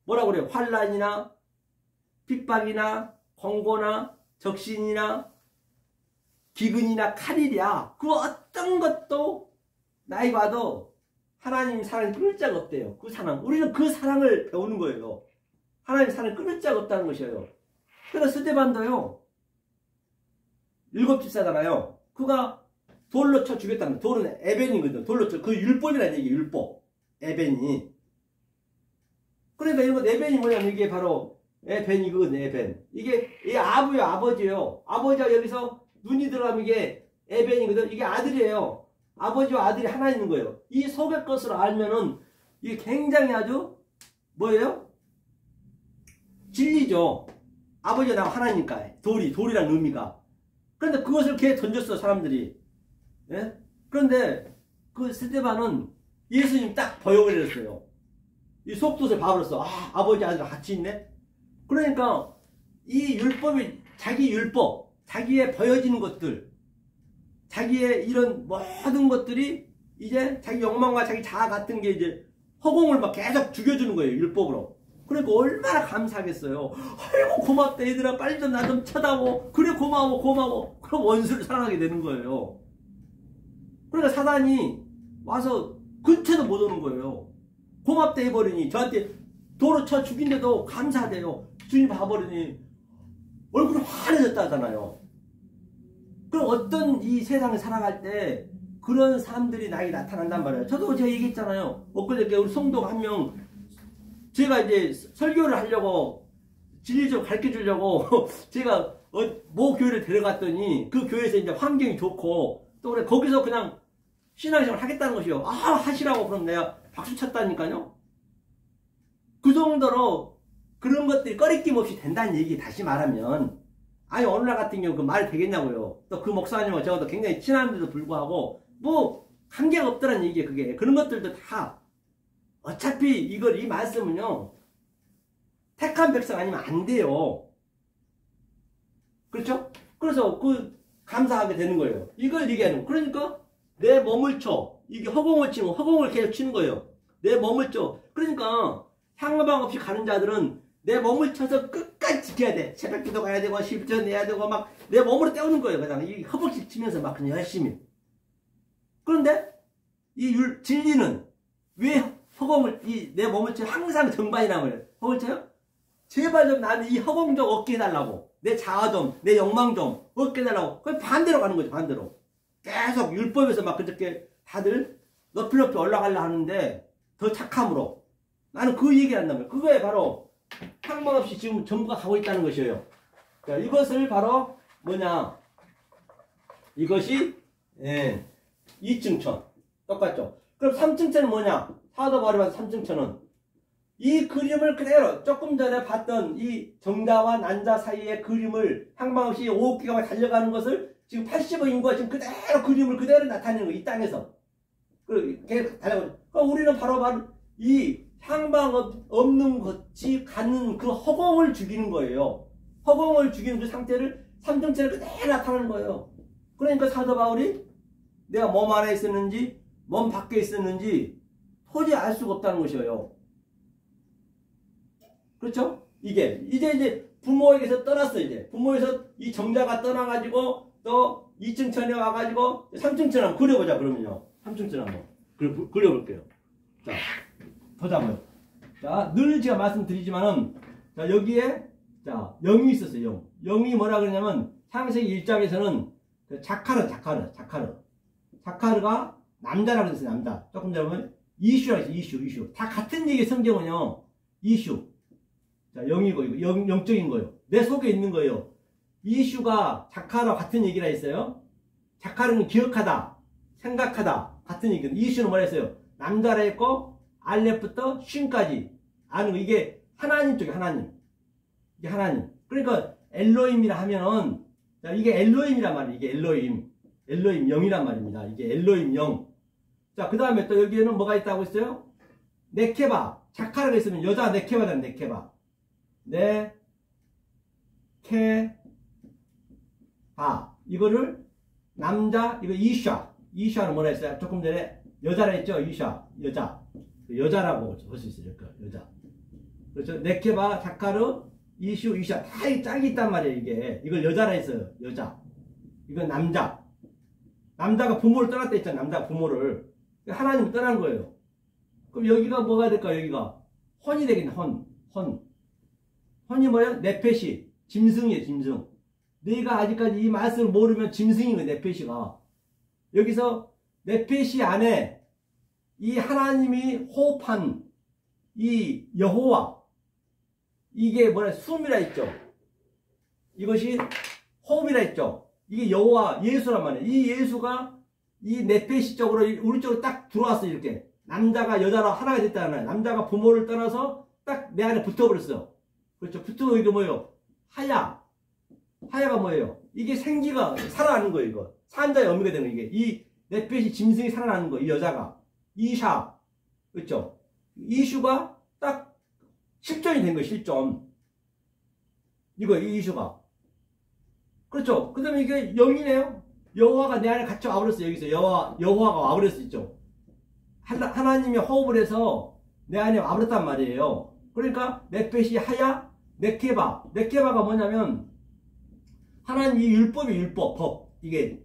뭐라고 그래요? 환난이나, 핍박이나, 권고나, 적신이나, 기근이나 칼이랴. 그 어떤 것도 나이 봐도 하나님 사랑이 끊을 자가 없대요. 그 사랑. 우리는 그 사랑을 배우는 거예요. 하나님 사랑이 끊을 자가 없다는 것이에요. 그래서 스데반도요, 7 집사잖아요. 그가 돌로 쳐 죽였다는 거예요. 돌은 에벤이거든. 돌로 쳐. 그 율법이라는 얘기예요. 율법. 에벤이. 그러니까 이거 에벤이 뭐냐면 이게 바로 에벤이거든. 에벤. 이게 아부요. 아버지요. 아버지가 여기서 눈이 들어가면 이게 에벤이거든. 이게 아들이에요. 아버지와 아들이 하나 있는 거예요. 이 속의 것을 알면은 이게 굉장히 아주 뭐예요? 진리죠. 아버지가 나와 하나니까. 돌이라는 의미가. 그런데 그것을 걔 던졌어, 사람들이. 예? 그런데 그 스데반은 예수님 딱 보여버렸어요. 이 속뜻을 봐버렸어. 아버지 아들 같이 있네? 그러니까 이 율법이, 자기 율법, 자기의 보여지는 것들, 자기의 이런 모든 것들이 이제 자기 욕망과 자기 자아 같은 게 이제 허공을 막 계속 죽여주는 거예요, 율법으로. 그러니까 얼마나 감사하겠어요. 아이고 고맙다 얘들아, 빨리 좀 나 좀 쳐다보. 그래 고마워. 그럼 원수를 사랑하게 되는 거예요. 그러니까 사단이 와서 근처도 못 오는 거예요. 고맙다 해버리니 저한테 도로 쳐 죽인데도 감사하대요. 주님 봐버리니 얼굴이 환해졌다잖아요. 그럼 어떤 이 세상을 살아갈 때 그런 사람들이 나에게 나타난단 말이에요. 저도 제가 얘기했잖아요. 엊그저께 우리 성도가 한 명, 제가 이제 설교를 하려고 진리 좀 가르쳐 주려고 제가 모 교회를 데려갔더니 그 교회에서 이제 환경이 좋고 또 그래 거기서 그냥 신앙생활 하겠다는 것이요. 아, 하시라고. 그럼 내가 박수 쳤다니까요. 그 정도로 그런 것들이 꺼리낌 없이 된다는 얘기. 다시 말하면 아니 어느 날 같은 경우 그 말이 되겠냐고요. 또 그 목사님과 저도 굉장히 친한데도 불구하고 뭐 관계가 없더란 얘기예요. 그게 그런 것들도 다 어차피 이 말씀은요 택한 백성 아니면 안 돼요. 그렇죠? 그래서 그 감사하게 되는 거예요. 이걸 얘기하는 거. 그러니까 내 몸을 쳐. 이게 허공을 치면 허공을 계속 치는 거예요. 내 몸을 쳐. 그러니까 향방 없이 가는 자들은 내 몸을 쳐서 끝까지 지켜야 돼. 새벽기도 가야 되고 10전 내야 되고 막 내 몸으로 때우는 거예요. 그냥 이 허벅지 치면서 막 그냥 열심히. 그런데 이 진리는 왜 허공을 내 몸을 쳐 항상 정반이란 말이에요. 허공을 쳐요? 제발 좀 나는 이 허공 좀 얻게 해달라고. 내 자아 좀, 내 욕망 좀 얻게 해달라고. 그럼 반대로 가는 거죠. 반대로. 계속 율법에서 막 그렇게 다들 높이 올라가려 하는데 더 착함으로. 나는 그 얘기를 한단 말이에요. 그거에 바로 향방 없이 지금 전부가 가고 있다는 것이에요. 자, 이것을 바로 뭐냐. 이것이 2층천. 똑같죠. 그럼 3층천은 뭐냐. 사도 바울이 3층천은 이 그림을 그대로 조금 전에 봤던 이 정자와 난자 사이의 그림을 향방 없이 5억개가 달려가는 것을 지금 80억 인구가 지금 그대로 그림을 그대로 나타내는 거예요. 이 땅에서. 계속 달려가죠. 그럼 우리는 바로 이 향방 없는 것이 가는 그 허공을 죽이는 거예요. 허공을 죽이는 그 상태를 3등체를 그대로 나타내는 거예요. 그러니까 사도 바울이 내가 몸 안에 있었는지 몸 밖에 있었는지 도저히 알 수가 없다는 것이에요. 그렇죠? 이제 부모에게서 떠났어. 이제 부모에서 이 정자가 떠나가지고 또 2층천에 와가지고 3층천 한번 그려보자. 그러면요 3층천 한번 그려볼게요. 자, 보자고요. 자, 늘 제가 말씀드리지만은 자 여기에 자 영이 있었어요. 영이 뭐라 그러냐면 창세기 1장에서는 그 자카르가 남자라고 그랬어요. 남자. 조금 전에 보면 이슈라고 했어요. 이슈. 다 같은 얘기 성경은요. 이슈. 자, 영이고 이거 영적인 거예요. 내 속에 있는 거예요. 이슈가 자카르와 같은 얘기라 했어요. 자카르는 기억하다, 생각하다 같은 얘기거든요. 이슈는 뭐라 했어요? 남자라 했고 알렙부터 쉰까지 아는 거. 이게 하나님 쪽에 하나님. 이게 하나님. 그러니까 엘로힘이라 하면은 자, 이게 엘로힘이란 말이에요. 이게 엘로힘 영이란 말입니다. 이게 엘로힘 영. 자, 그 다음에 또 여기에는 뭐가 있다고 했어요? 네케바. 자카르가 있으면 여자 네케바잖아요. 네케바. 이거를 남자, 이거 이샤는 뭐라 했어요? 조금 전에 여자라 했죠? 여자라고 볼 수 있어요. 여자. 그렇죠? 네케바, 자카르, 이샤 다 짝이 있단 말이에요. 이걸 여자라 했어요. 여자. 이건 남자가 부모를 떠났다 했잖아요. 남자가 부모를. 하나님 떠난 거예요. 그럼 여기가 뭐가 될까요? 여기가 혼이 되겠네. 혼이 뭐예요? 네페시. 짐승이에요. 짐승. 네가 아직까지 이 말씀을 모르면 짐승인 거예요. 네페시가. 여기서 네페시 안에 이 하나님이 호흡한 이 여호와, 이게 뭐라 숨이라 했죠. 이것이 호흡이라 했죠. 이게 여호와 예수란 말이에요. 이 예수가 이 네페시 쪽으로 우리 쪽으로 딱 들어왔어요. 이렇게 남자가 여자로 하나가 됐다는. 남자가 부모를 떠나서 딱 내 안에 붙어버렸어요. 그렇죠. 붙어. 이게 뭐예요? 하야가 뭐예요? 이게 생기가 살아나는 거예요. 이거 산자의 의미가 되는 이게 이 네페시 짐승이 살아나는 거예요. 이 여자가 이샤. 그렇죠. 이슈가 딱 실존이 된 거예요. 실존. 이거 이 이슈가. 그렇죠. 그 다음에 이게 영이네요. 여호와가 내 안에 갇혀 와버렸어요. 여기서 여호와가 와버렸어. 있죠. 하나님이 호흡을 해서 내 안에 와버렸단 말이에요. 그러니까 네페시 하야 네케바가 뭐냐면 하나님 이 율법이 법. 이게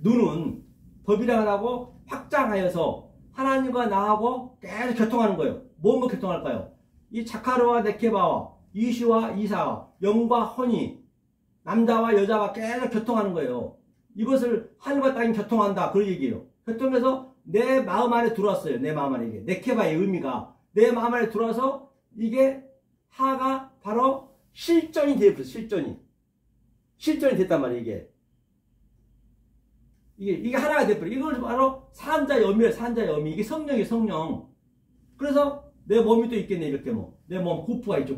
눈은 법이라 하고 확장하여서 하나님과 나하고 계속 교통하는 거예요. 뭐뭐 교통할까요? 이 자카르와 네케바와 이슈와 이사와 영과 혼이 남자와 여자가 계속 교통하는 거예요. 이것을 하늘과 땅이 교통한다. 그런 얘기예요. 교통해서 내 마음 안에 들어왔어요. 내 마음 안에. 이게 네케바의 의미가 내 마음 안에 들어와서 이게 하가 바로 실존이 되어버렸어요. 실존이 됐단 말이에요. 이게 하나가 되어버려요. 이걸 바로 산자의 의미예요. 산자의 의미. 이게 성령이에요. 성령. 그래서 내 몸이 또 있겠네. 이렇게 뭐. 내 몸 구프가 있죠.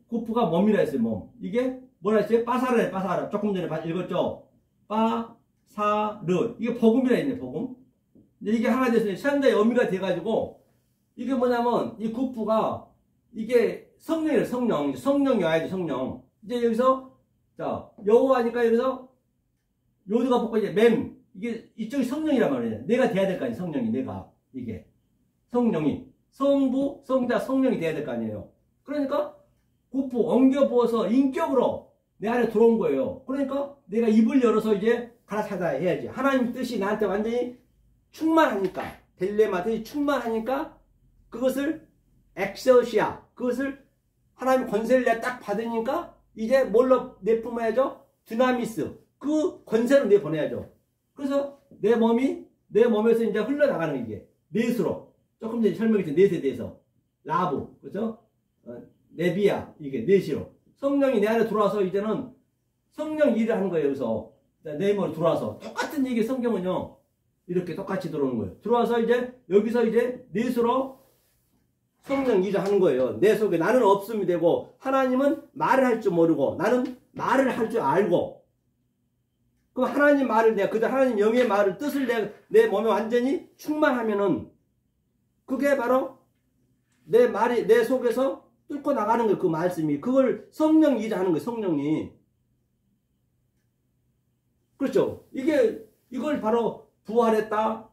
구프가 몸이라 했어요. 몸. 이게 뭐라 했어요? 빠사르. 조금 전에 읽었죠? 빠사르. 이게 복음이라 했네. 복음. 이게 하나 됐어요. 산자의 의미가 돼가지고 이게 뭐냐면 이 구프가 이게 성령이에요. 성령이 와야지. 성령. 이제 여기서 자 여호와니까 여기서 요드가 붙고 이제 이게 이쪽이 성령이란 말이에요. 내가 돼야 될 거 아니에요. 성령이 내가 이게 성령이 성부 성자 성령이 돼야 될 거 아니에요. 그러니까 구프 엉겨 부어서 인격으로 내 안에 들어온 거예요. 그러니까 내가 입을 열어서 이제 가라사다 해야지. 하나님 뜻이 나한테 완전히 충만하니까 델레마들이 충만하니까 그것을 엑서시아 그것을 하나님 권세를 내가 딱 받으니까 이제 뭘로 내뿜어야죠? 드나미스 그 권세로 내보내야죠. 그래서 내 몸에서 이제 흘러나가는 이게 넷으로 조금 전에 설명했던 넷에 대해서 라브 그죠? 네비아 이게 넷이로 성령이 내 안에 들어와서 이제는 성령 일을 하는 거예요. 여기서 내 몸으로 들어와서 똑같은 얘기 성경은요 이렇게 똑같이 들어오는 거예요. 들어와서 이제 여기서 이제 넷으로 성령 일을 하는 거예요. 내 속에 나는 없음이 되고 하나님은 말을 할 줄 모르고 나는 말을 할 줄 알고 그럼 하나님 말을 내가 그저 하나님 영의 말을 뜻을 내 몸에 완전히 충만하면은 그게 바로 내 말이 내 속에서 뚫고 나가는 거예요. 그 말씀이 그걸 성령 일을 하는 거예요. 성령이 그렇죠. 이걸 바로 부활했다.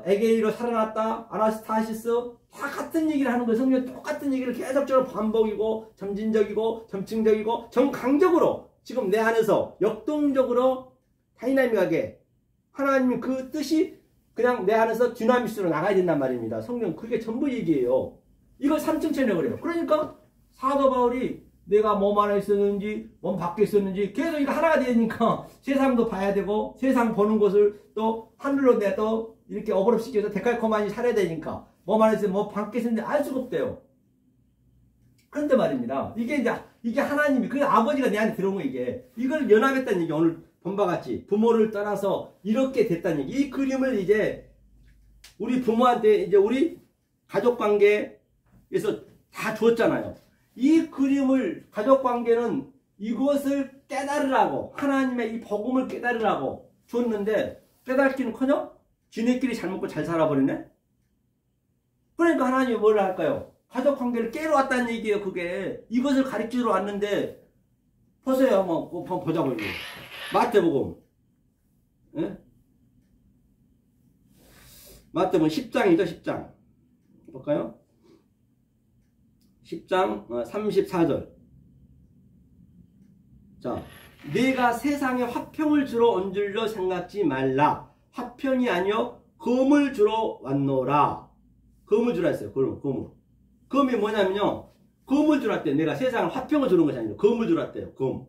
에게이로 살아났다. 아나스타시스 다 같은 얘기를 하는 거예요. 성령 똑같은 얘기를 계속적으로 반복이고 점진적이고 점층적이고 정강적으로 지금 내 안에서 역동적으로 다이나믹하게 하나님 그 뜻이 그냥 내 안에서 디나미스로 나가야 된단 말입니다. 성령 그게 전부 얘기예요. 이걸 3층 체력을 해요. 그러니까 사도 바울이 내가 몸 안에 있었는지 몸 밖에 있었는지 계속 이거 하나가 되니까 세상도 봐야 되고 세상 보는 것을 또 하늘로 내 또 이렇게 어버럽시켜서 데칼코마니 살아야 되니까 몸 안에 있으면 몸 밖에 있었는지 알 수가 없대요. 그런데 말입니다. 이게 하나님이 그 아버지가 내 안에 들어온 거 이걸 연합했다는 얘기 오늘 본 바 같이 부모를 떠나서 이렇게 됐다는 얘기. 이 그림을 이제 우리 부모한테 이제 우리 가족관계에서 다 줬잖아요. 이 그림을 가족관계는 이것을 깨달으라고 하나님의 이 복음을 깨달으라고 줬는데 깨닫기는커녕 지네끼리 잘 먹고 잘 살아버리네. 그러니까 하나님이 뭘 할까요? 가족관계를 깨러 왔다는 얘기예요. 그게 이것을 가르치러 왔는데 보세요. 한번 보자고요. 마태복음 예? 마태복음 10장이죠. 10장 볼까요? 10장 34절 자, 내가 세상에 화평을 주러 온 줄로 생각지 말라. 화평이 아니요 금을 주러 왔노라. 금을 주라 했어요. 금이 뭐냐면요 금을 주라 했대요. 내가 세상에 화평을 주는 것이 아니라 금을 주라 했대요. 금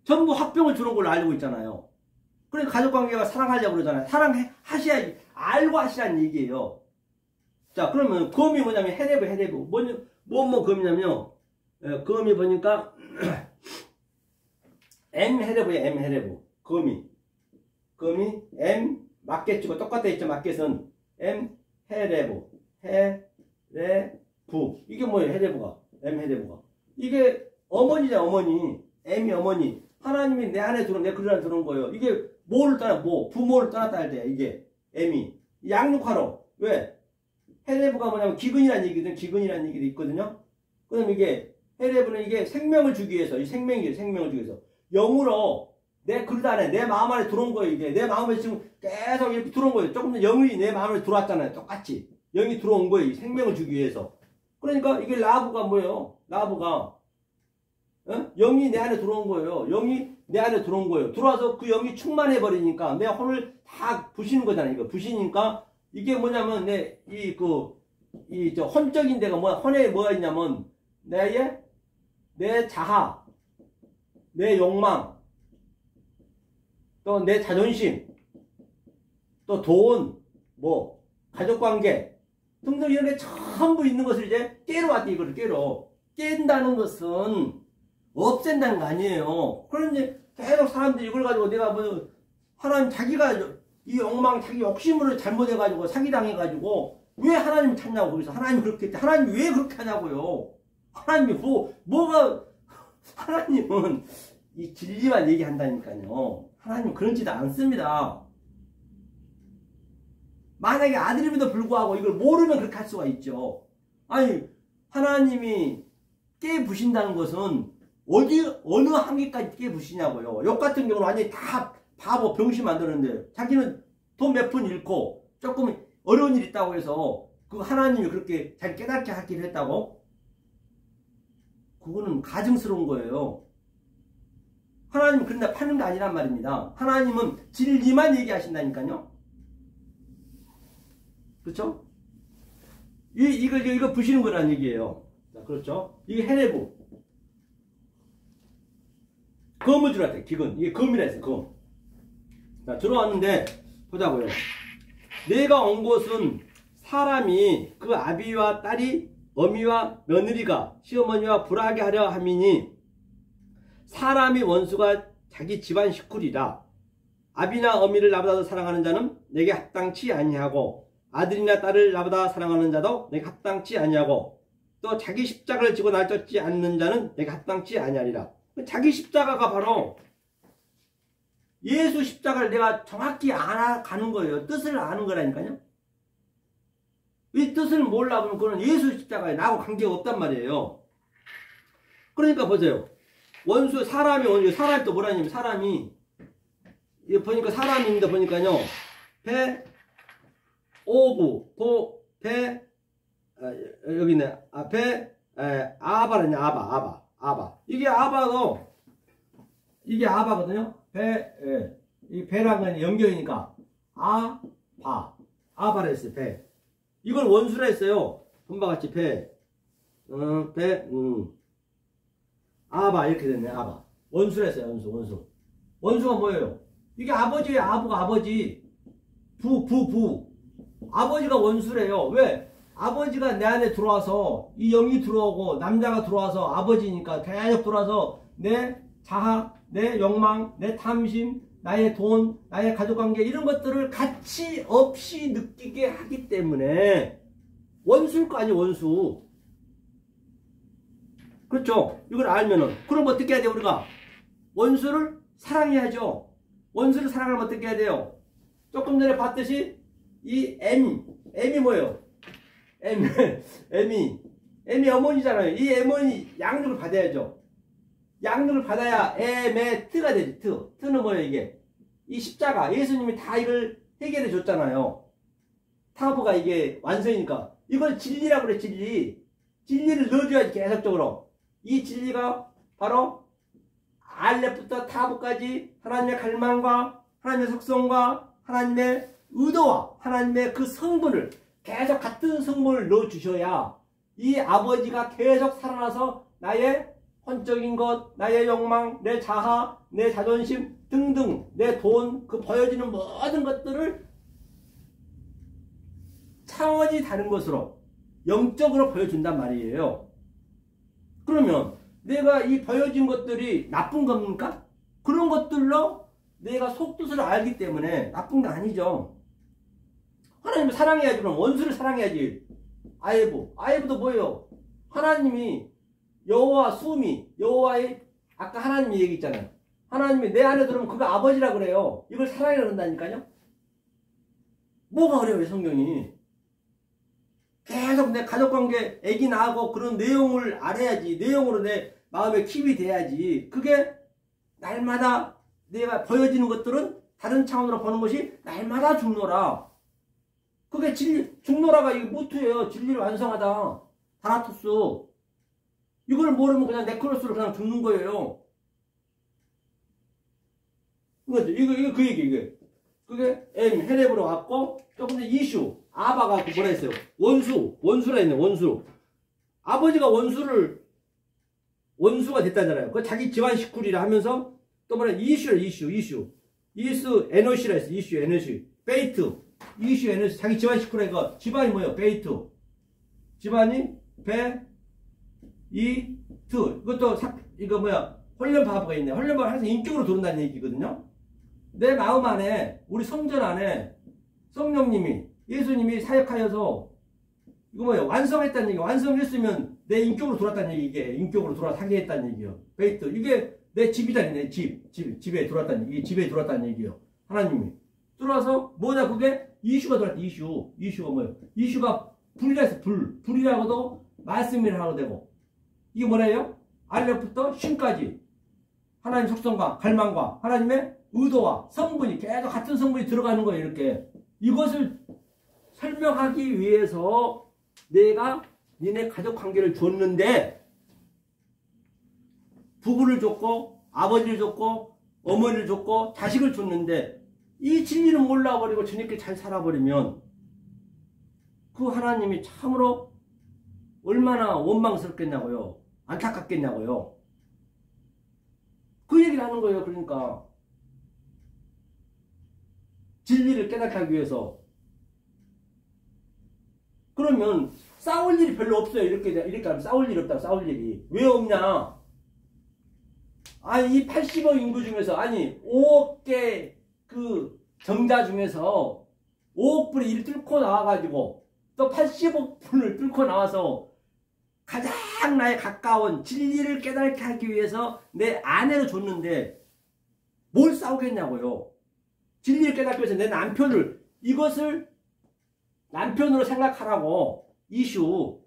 전부 화평을 주는 걸로 알고 있잖아요. 그러니까 가족관계가 사랑하려고 그러잖아요. 사랑하셔야지. 알고 하시라는 얘기예요. 자, 그러면 금이 뭐냐면 헤레브. 뭐 금이냐면요. 금이 보니까 M 헤레브예요. M 헤레브. 금이 M 마켓주고 똑같아 있죠. 마켓은 M 헤레브. 이게 뭐예요? 헤레브가. M 헤레브가. 이게 어머니잖아. 어머니. M이 어머니. 하나님이 내 안에 내 그 안에 들어온 거예요. 이게 뭐를 떠나, 부모를 떠났다 할 때, 이게, M이. 양육하러. 왜? 헤레브가 뭐냐면 기근이라는 얘기거든요. 기근이라는 얘기도 있거든요. 그 다음에 이게, 헤레브는 이게 생명을 주기 위해서, 이 생명을 주기 위해서. 영으로 내 그릇 안에, 내 마음 안에 들어온 거예요. 이게. 내 마음에 지금 계속 이렇게 들어온 거예요. 조금 더 영이 내 마음에 들어왔잖아요. 똑같이. 영이 들어온 거예요. 이 생명을 주기 위해서. 그러니까 이게 라브가 뭐예요? 라브가. 영이 내 안에 들어온 거예요. 영이 내 안에 들어온 거예요. 들어와서 그 영이 충만해 버리니까 내 혼을 다 부시는 거잖아요. 이거 부시니까 이게 뭐냐면 저 혼적인 데가 혼에 뭐가 있냐면 내 자아, 내 욕망, 또 내 자존심, 또 돈, 가족관계 등등 이런 게 전부 있는 것을 이제 깨러 왔대. 이거를 깬다는 것은 없앤다는 거 아니에요. 그런데 계속 사람들이 이걸 가지고 내가 하나님 자기가 이 욕망, 자기 욕심으로 잘못해가지고 사기당해가지고 왜 하나님 찾냐고. 거기서 하나님 그렇게 했대. 하나님 왜 그렇게 하냐고요. 하나님이 하나님은 이 진리만 얘기한다니까요. 하나님 그런 짓 않습니다. 만약에 아들임에도 불구하고 이걸 모르면 그렇게 할 수가 있죠. 아니, 하나님이 깨부신다는 것은 어느 한계까지 깨부시냐고요. 욕 같은 경우는 완전히 다 바보, 병신 만드는데 자기는 돈 몇 푼 잃고 조금 어려운 일 있다고 해서 그 하나님이 그렇게 자기 깨닫게 하기로 했다고? 그거는 가증스러운 거예요. 하나님은 그런다 파는 게 아니란 말입니다. 하나님은 진리만 얘기하신다니까요. 그렇죠? 이거 부시는 거란 얘기예요. 자, 그렇죠? 이게 헤레부. 검을 들어왔대, 기근. 이게 검이라 했어요, 검. 자, 들어왔는데, 보자고요. 내가 온 곳은 사람이 그 아비와 딸이 어미와 며느리가 시어머니와 불하게 하려 함이니 사람이 원수가 자기 집안 식구리라. 아비나 어미를 나보다 더 사랑하는 자는 내게 합당치 아니하고 아들이나 딸을 나보다 사랑하는 자도 내게 합당치 아니하고 또 자기 십자가를 지고 날 쫓지 않는 자는 내게 합당치 아니하리라. 자기 십자가가 바로 예수 십자가를 내가 정확히 알아가는 거예요. 뜻을 아는 거라니까요. 이 뜻을 몰라보면 그건 예수 십자가에 나하고 관계가 없단 말이에요. 그러니까 보세요. 사람이 원수, 사람이 또 뭐라냐면 사람이, 보니까 사람입니다. 보니까요. 여기 있네. 아바라냐, 아바. 이게 아바거든요. 이 배랑은 연결이니까, 아바라 했어요, 배. 이걸 원수라 했어요. 본바같이 아바, 이렇게 됐네, 아바. 원수라 했어요, 원수. 원수가 뭐예요? 이게 아버지예요, 아버지. 아버지가 원수래요. 왜? 아버지가 내 안에 들어와서, 이 영이 들어오고, 남자가 들어와서 아버지니까 계속 들어와서 내 자아, 내 욕망, 내 탐심, 나의 돈, 나의 가족관계 이런 것들을 가치 없이 느끼게 하기 때문에 원수일 거 아니에요, 원수. 그렇죠? 이걸 알면은 그럼 어떻게 해야 돼요? 우리가 원수를 사랑해야죠. 원수를 사랑하면 어떻게 해야 돼요? 조금 전에 봤듯이 이 M이 뭐예요? M이 어머니잖아요. 이 어머니 양육을 받아야죠. 양육을 받아야 M의 T가 되지. T는 뭐예요, 이게? 이 십자가. 예수님이 다 이걸 해결해 줬잖아요. 타브가 이게 완성이니까. 이걸 진리라고 그래, 진리. 진리를 넣어줘야지, 계속적으로. 이 진리가 바로 알렙부터 타브까지 하나님의 갈망과 하나님의 속성과 하나님의 의도와 하나님의 그 성분을 계속 같은 성분을 넣어주셔야 이 아버지가 계속 살아나서 나의 혼적인 것, 나의 욕망, 내 자아, 내 자존심 등등 내 돈, 그 보여지는 모든 것들을 차원이 다른 것으로 영적으로 보여준단 말이에요. 그러면 내가 이 보여진 것들이 나쁜 겁니까? 그런 것들로 내가 속뜻을 알기 때문에 나쁜 게 아니죠. 하나님을 사랑해야지. 그럼 원수를 사랑해야지. 아이브도 뭐예요? 하나님이 여호와 수미, 여호와의 아까 하나님이 얘기했잖아요. 하나님이 내 안에 들어오면 그거 아버지라 그래요. 이걸 사랑해야 된다니까요. 뭐가 어려워요, 성경이. 계속 내 가족관계 애기 낳고 그런 내용을 알아야지. 내용으로 내 마음에 킵이 돼야지. 그게 날마다 내가 보여지는 것들은 다른 차원으로 보는 것이 날마다 죽노라. 그게 죽노라가 이게 무트예요. 진리를 완성하다. 다나토스. 이걸 모르면 그냥 네크로스로 그냥 죽는 거예요. 이거 그 얘기, 이게. 그게 M, 헬레브로 왔고, 조금 더 이슈, 아바가 뭐라 했어요? 원수라 했네, 원수. 아버지가 원수가 됐다잖아요. 그 자기 집안 식구리라 하면서, 또 뭐라, 이슈, 에너시라 했어, 이슈, 에너시. 베이트, 이슈, 에너시. 자기 집안 식구라 이거, 집안이 뭐예요? 베이트. 집안이, 이것도 이거 뭐야? 홀련바보가 있네. 홀련바보가 항상 인격으로 들어온다는 얘기거든요. 내 마음 안에, 우리 성전 안에 성령님이, 예수님이 사역하여서 이거 뭐예요? 완성했다는 얘기. 완성했으면 내 인격으로 들어왔다는 얘기. 이게 인격으로 들어와게 했다는 얘기예요. 베이트. 이게 내 집이다. 내 집에 들어왔다는 얘기. 집에 들어왔다는 얘기예요. 하나님이. 들어와서 뭐냐 그게? 이슈가 들어왔다. 이슈가 뭐예요? 이슈가 불이라 해서 불이라고도 말씀이라고 되고. 이게 뭐래요? 알레부터 쉼까지. 하나님 속성과 갈망과 하나님의 의도와 성분이 계속 같은 성분이 들어가는 거예요. 이렇게. 이것을 설명하기 위해서 내가 니네 가족 관계를 줬는데 부부를 줬고 아버지를 줬고 어머니를 줬고 자식을 줬는데 이 진리는 몰라버리고 저녁에 잘 살아버리면 그 하나님이 참으로 얼마나 원망스럽겠냐고요. 안타깝겠냐고요. 그 얘기를 하는 거예요. 그러니까 진리를 깨닫게 하기 위해서. 그러면 싸울 일이 별로 없어요. 이렇게 하면 싸울 일이 없다고. 싸울 일이 왜 없냐? 아니 이 80억 인구 중에서 5억 개 그 정자 중에서 5억 분이 이를 뚫고 나와가지고 또 80억 분을 뚫고 나와서 가장 나에 가까운 진리를 깨닫게 하기 위해서 내 아내를 줬는데 뭘 싸우겠냐고요. 진리를 깨닫기 위해서 내 남편을, 이것을 남편으로 생각하라고. 이슈.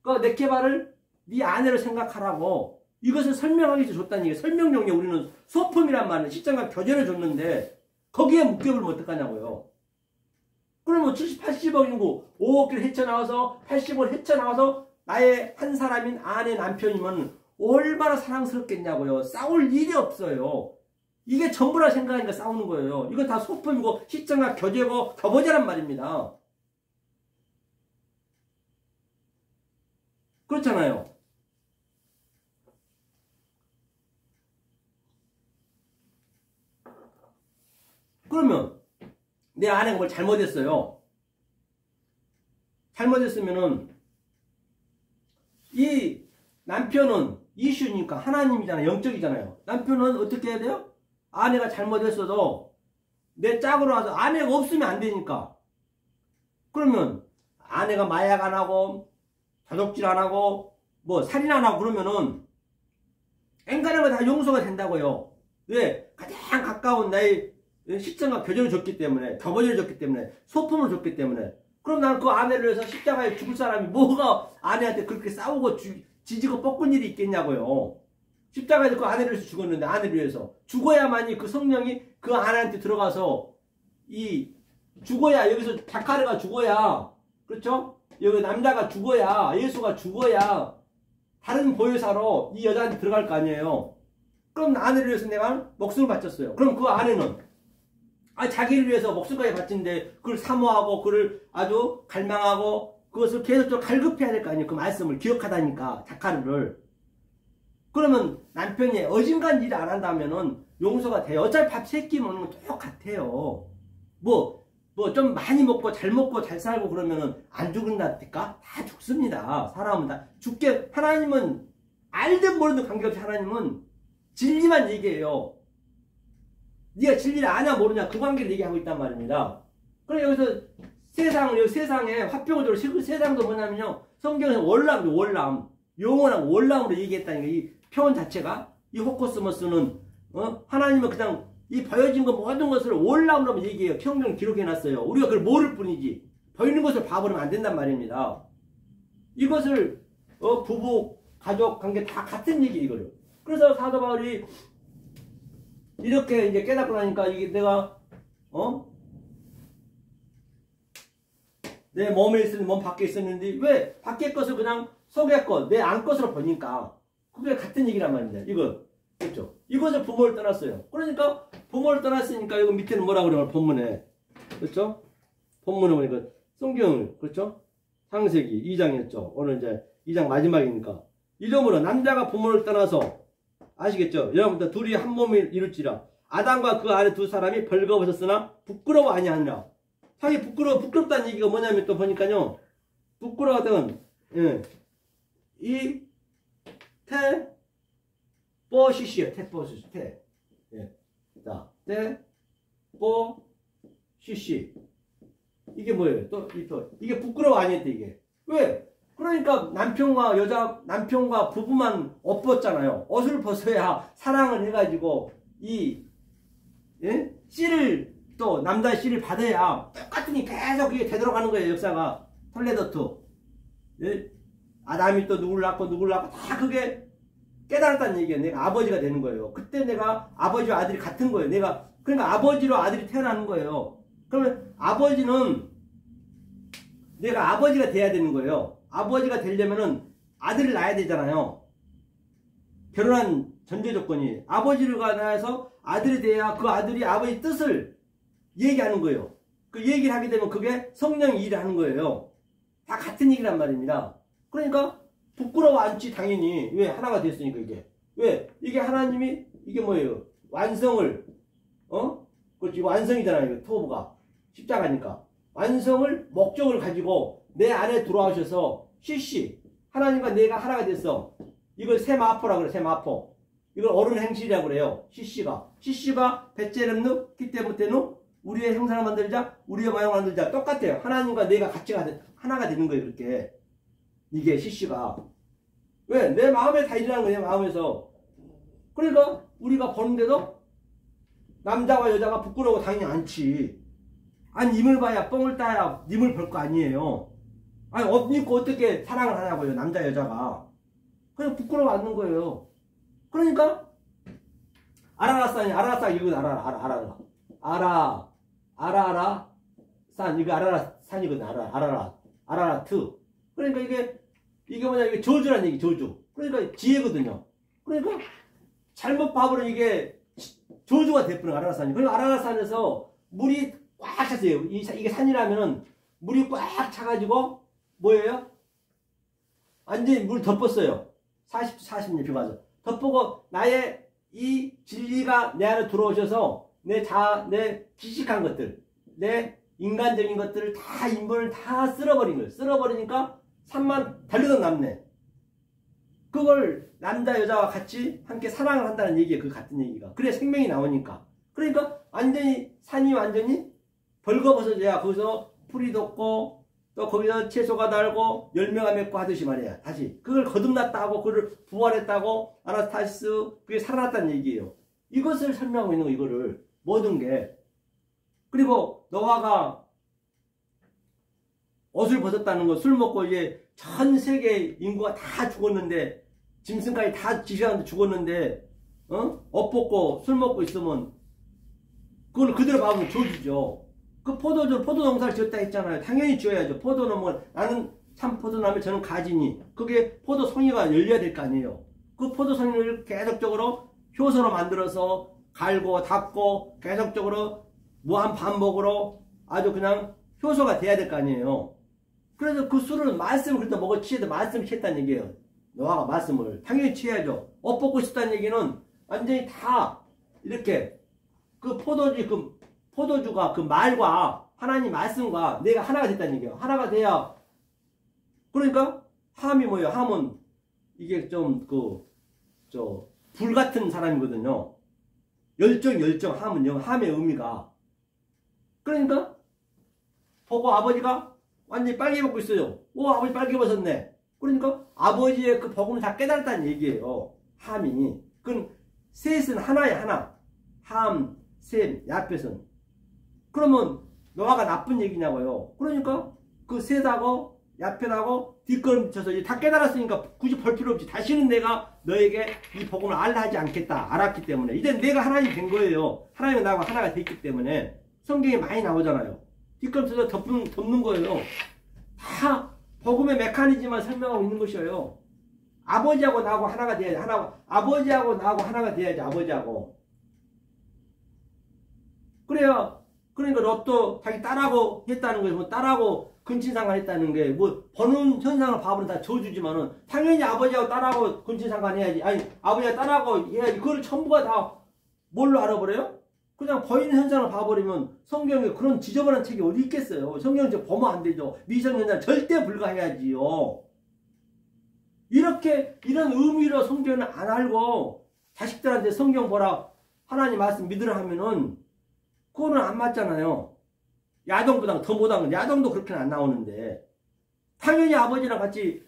그 네케바를 네 아내로 생각하라고. 이것을 설명하기 위해서 줬다는 얘기예요. 설명용에 우리는 소품이란 말은 시장과 교재를 줬는데 거기에 묶여버리면 어떡하냐고요. 그러면 70, 80억 인구 5억 개를 헤쳐나와서 80억을 헤쳐나와서 나의 한 사람인 아내 남편이면 얼마나 사랑스럽겠냐고요. 싸울 일이 없어요. 이게 전부라 생각하니까 싸우는 거예요. 이건 다 소품이고 시장과 교재고 교보제란 말입니다. 그렇잖아요. 그러면 내 아내가 뭘 잘못했어요. 잘못했으면은 이 남편은 이슈니까 하나님이잖아요. 영적이잖아요. 남편은 어떻게 해야 돼요? 아내가 잘못했어도 내 짝으로 와서 아내가 없으면 안 되니까. 그러면 아내가 마약 안 하고 도둑질 안 하고 뭐 살인 안 하고 그러면은 앵간한 거 다 용서가 된다고요. 왜? 가장 가까운 나의 십자가 교제를 줬기 때문에, 교보제를 줬기 때문에, 소품을 줬기 때문에. 그럼 나는 그 아내를 위해서 십자가에 죽을 사람이 뭐가 아내한테 그렇게 싸우고 지지고 뻗은 일이 있겠냐고요. 십자가에서 그 아내를 위해서 죽었는데, 아내를 위해서 죽어야만이 그 성령이 그 아내한테 들어가서 죽어야, 여기서 자카르가 죽어야, 그렇죠? 여기 남자가 죽어야, 예수가 죽어야 다른 보혜사로 이 여자한테 들어갈 거 아니에요. 그럼 아내를 위해서 내가 목숨을 바쳤어요. 그럼 그 아내는 자기를 위해서 목숨까지 바친데 그걸 사모하고 그를 아주 갈망하고 그것을 계속적으로 갈급해야 될 거 아니에요. 그 말씀을 기억하다니까, 자카르를. 그러면 남편이 어진간 일을 안 한다면은 용서가 돼요. 어차피 밥 3끼 먹는 건 똑같아요. 뭐 좀 많이 먹고 잘 살고 그러면은 안 죽는다니까? 다 죽습니다. 사람은 다 죽게. 하나님은 알든 모르든 관계없이 하나님은 진리만 얘기해요. 네가 진리를 아냐 모르냐 그 관계를 얘기하고 있단 말입니다. 그래 여기서 세상에 화평을 들어. 세상도 뭐냐면요, 성경에서 월남 영원한 월남으로 얘기했다니까. 이 표현 자체가, 이 호코스모스는 하나님은 그냥 이 버려진 것 모든 것을 월남으로 얘기해요. 성경 기록해놨어요. 우리가 그걸 모를 뿐이지 보이는 것을 봐버리면 안 된단 말입니다. 이것을 부부 가족 관계 다 같은 얘기 이거를. 그래서 사도 바울이 이렇게 이제 깨닫고 나니까 이게 내가 내 몸에 있었는데 몸 밖에 있었는데 왜 밖에 것을 그냥 속의 것, 내 안 것으로 보니까 그게 같은 얘기란 말입니다. 이거 알겠죠? 이것을 부모를 떠났어요. 그러니까 부모를 떠났으니까 이거 밑에는 뭐라고 그래요? 본문에. 그렇죠? 본문에 보니까 성경 그렇죠? 창세기 2장이었죠. 오늘 이제 2장 마지막이니까. 이러므로 남자가 부모를 떠나서 아시겠죠? 여러분들 둘이 한 몸을 이룰지라. 아담과 그 아래 두 사람이 벌거벗었으나 부끄러워 아니하느라. 상이 부끄럽다는 얘기가 뭐냐면 또 보니까요. 부끄러워하던 이 태뽀시시요. 태뽀시시. 태. 예. 자, 태뽀시시. 이게 뭐예요? 또 이게 부끄러워 아니었대 이게. 왜? 그러니까 남편과 부부만 옷벗잖아요. 옷을 벗어야 사랑을 해가지고 씨를 또 남자의 씨를 받아야 똑같으니 계속 이게 되돌아가는 거예요. 역사가 톨레도트. 예? 아담이 또 누굴 낳고 다 그게 깨달았다는 얘기예요. 내가 아버지가 되는 거예요. 그때 내가 아버지와 아들이 같은 거예요. 그러니까 아버지로 아들이 태어나는 거예요. 그러면 아버지는 내가 아버지가 돼야 되는 거예요. 아버지가 되려면은 아들을 낳아야 되잖아요. 결혼한 전제 조건이 아버지가 낳아서 아들이 돼야 그 아들이 아버지 뜻을 얘기하는 거예요. 그 얘기를 하게 되면 그게 성령이 일을 하는 거예요. 다 같은 얘기란 말입니다. 그러니까 부끄러워 않지 당연히. 왜? 하나가 됐으니까 이게. 왜? 이게 하나님이 이게 뭐예요? 완성을 그렇지 완성이잖아요. 토부가 십자가니까 완성을 목적을 가지고 내 안에 들어오셔서 시시 하나님과 내가 하나가 됐어. 이걸 세마포라고 그래. 세마포. 이걸 어른 행실이라고 그래요. 시시가 베체렘누 키테부테누 우리의 형상을 만들자 우리의 모양을 만들자 똑같아요. 하나님과 내가 같이 하나가 되는 거예요. 그렇게 이게 시시가 왜? 내 마음에 다 일어나는 거예요. 마음에서. 그러니까 우리가 보는데도 남자와 여자가 부끄러워 당연히 않지. 아니 님을 봐야 뻥을 따야 님을 볼 거 아니에요. 아니 옷 입고 어떻게 사랑을 하냐고요. 남자 여자가. 그냥 부끄러워 않는 거예요. 그러니까 아라라산 이거 아라라산 이거 아라라산이거든. 아라라트. 그러니까 이게 뭐냐 이게 저주란 얘기 저주. 그러니까 지혜거든요. 그러니까 잘못 봐버리면 이게 저주가 돼버려요. 아라라산이. 그리고 아라라산에서 물이 꽉 찼어요. 이게 산이라면은 물이 꽉 차가지고 뭐예요? 완전히 물 덮었어요. 40년 비가 와서 덮고 나의 이 진리가 내 안에 들어오셔서 내 지식한 것들, 내 인간적인 것들을 다 인본을 다 쓸어버린 거예요. 쓸어버리니까 산만 달려도 남네. 그걸 남자 여자와 같이 함께 사랑을 한다는 얘기예요. 그 같은 얘기가. 그래 생명이 나오니까. 그러니까 완전히 산이 완전히 벌거벗어져야 거기서 풀이 돋고 또 거기서 채소가 달고 열매가 맺고 하듯이 말이야. 다시 그걸 거듭났다고 그걸 부활했다고 아나스타시스 그게 살아났다는 얘기예요. 이것을 설명하고 있는 거 이거를 모든 게. 그리고 노아가 옷을 벗었다는 거 술 먹고 이제 전 세계 인구가 다 죽었는데 짐승까지 다 지시하는데 죽었는데 옷 벗고 술 먹고 있으면 그걸 그대로 봐보면 저주죠. 그 포도 농사를 지었다 했잖아요. 당연히 지어야죠. 포도는 뭐 나는 참 포도나무 저는 가지니 그게 포도 송이가 열려야 될 거 아니에요. 그 포도 송이를 계속적으로 효소로 만들어서 갈고 닦고 계속적으로 무한 반복으로 아주 그냥 효소가 돼야 될 거 아니에요. 그래서 그 술을 말씀을 그때 먹어 취해도 말씀을 취했다는 얘기예요. 노아가 말씀을 당연히 취해야죠. 옷 벗고 싶다는 얘기는 완전히 다 이렇게 그 포도주가 그 말과 하나님 말씀과 내가 하나가 됐다는 얘기예요. 하나가 돼야. 그러니까 함이 뭐예요? 함은 이게 좀 불 같은 사람이거든요. 열정 함은요. 함의 의미가. 그러니까 보고 아버지가 완전히 빨개 벗고 있어요. 오 아버지 빨개 벗었네. 그러니까 아버지의 그 복음을 다 깨달았다는 얘기예요. 함이. 그건 셋은 하나야 하나. 함, 셈, 야펫은. 그러면 노아가 나쁜 얘기냐고요. 그러니까 그 셋하고 야펫하고 뒷걸음 쳐서 이제 다 깨달았으니까 굳이 볼 필요 없지. 다시는 내가 너에게 이 복음을 알라 하지 않겠다. 알았기 때문에. 이제 내가 하나님이 된 거예요. 하나님은 나하고 하나가 됐기 때문에. 성경에 많이 나오잖아요. 뒷걸음 쳐서 덮는 거예요. 다 복음의 메커니즘만 설명하고 있는 것이에요. 아버지하고 나하고 하나가 돼야지. 아버지하고 나하고 하나가 돼야지. 아버지하고. 그래야, 그러니까 로또 자기 딸하고 했다는 거예요. 뭐 딸하고 근친상간 했다는 게, 뭐, 버는 현상을 봐보면 다 줘주지만은, 당연히 아버지하고 딸하고 근친상간 해야지. 아니, 아버지하고 딸하고 해야지. 그걸 전부가 다 뭘로 알아버려요? 그냥 보이는 현상을 봐버리면 성경에 그런 지저분한 책이 어디 있겠어요. 성경은 저 보면 안 되죠. 미성년자 절대 불가해야지요. 이렇게 이런 의미로 성경을 안 알고 자식들한테 성경 보라 하나님 말씀 믿으라 하면은 그거는 안 맞잖아요. 야동보다 더 못한 건 야동도 그렇게는 안 나오는데 당연히 아버지랑 같이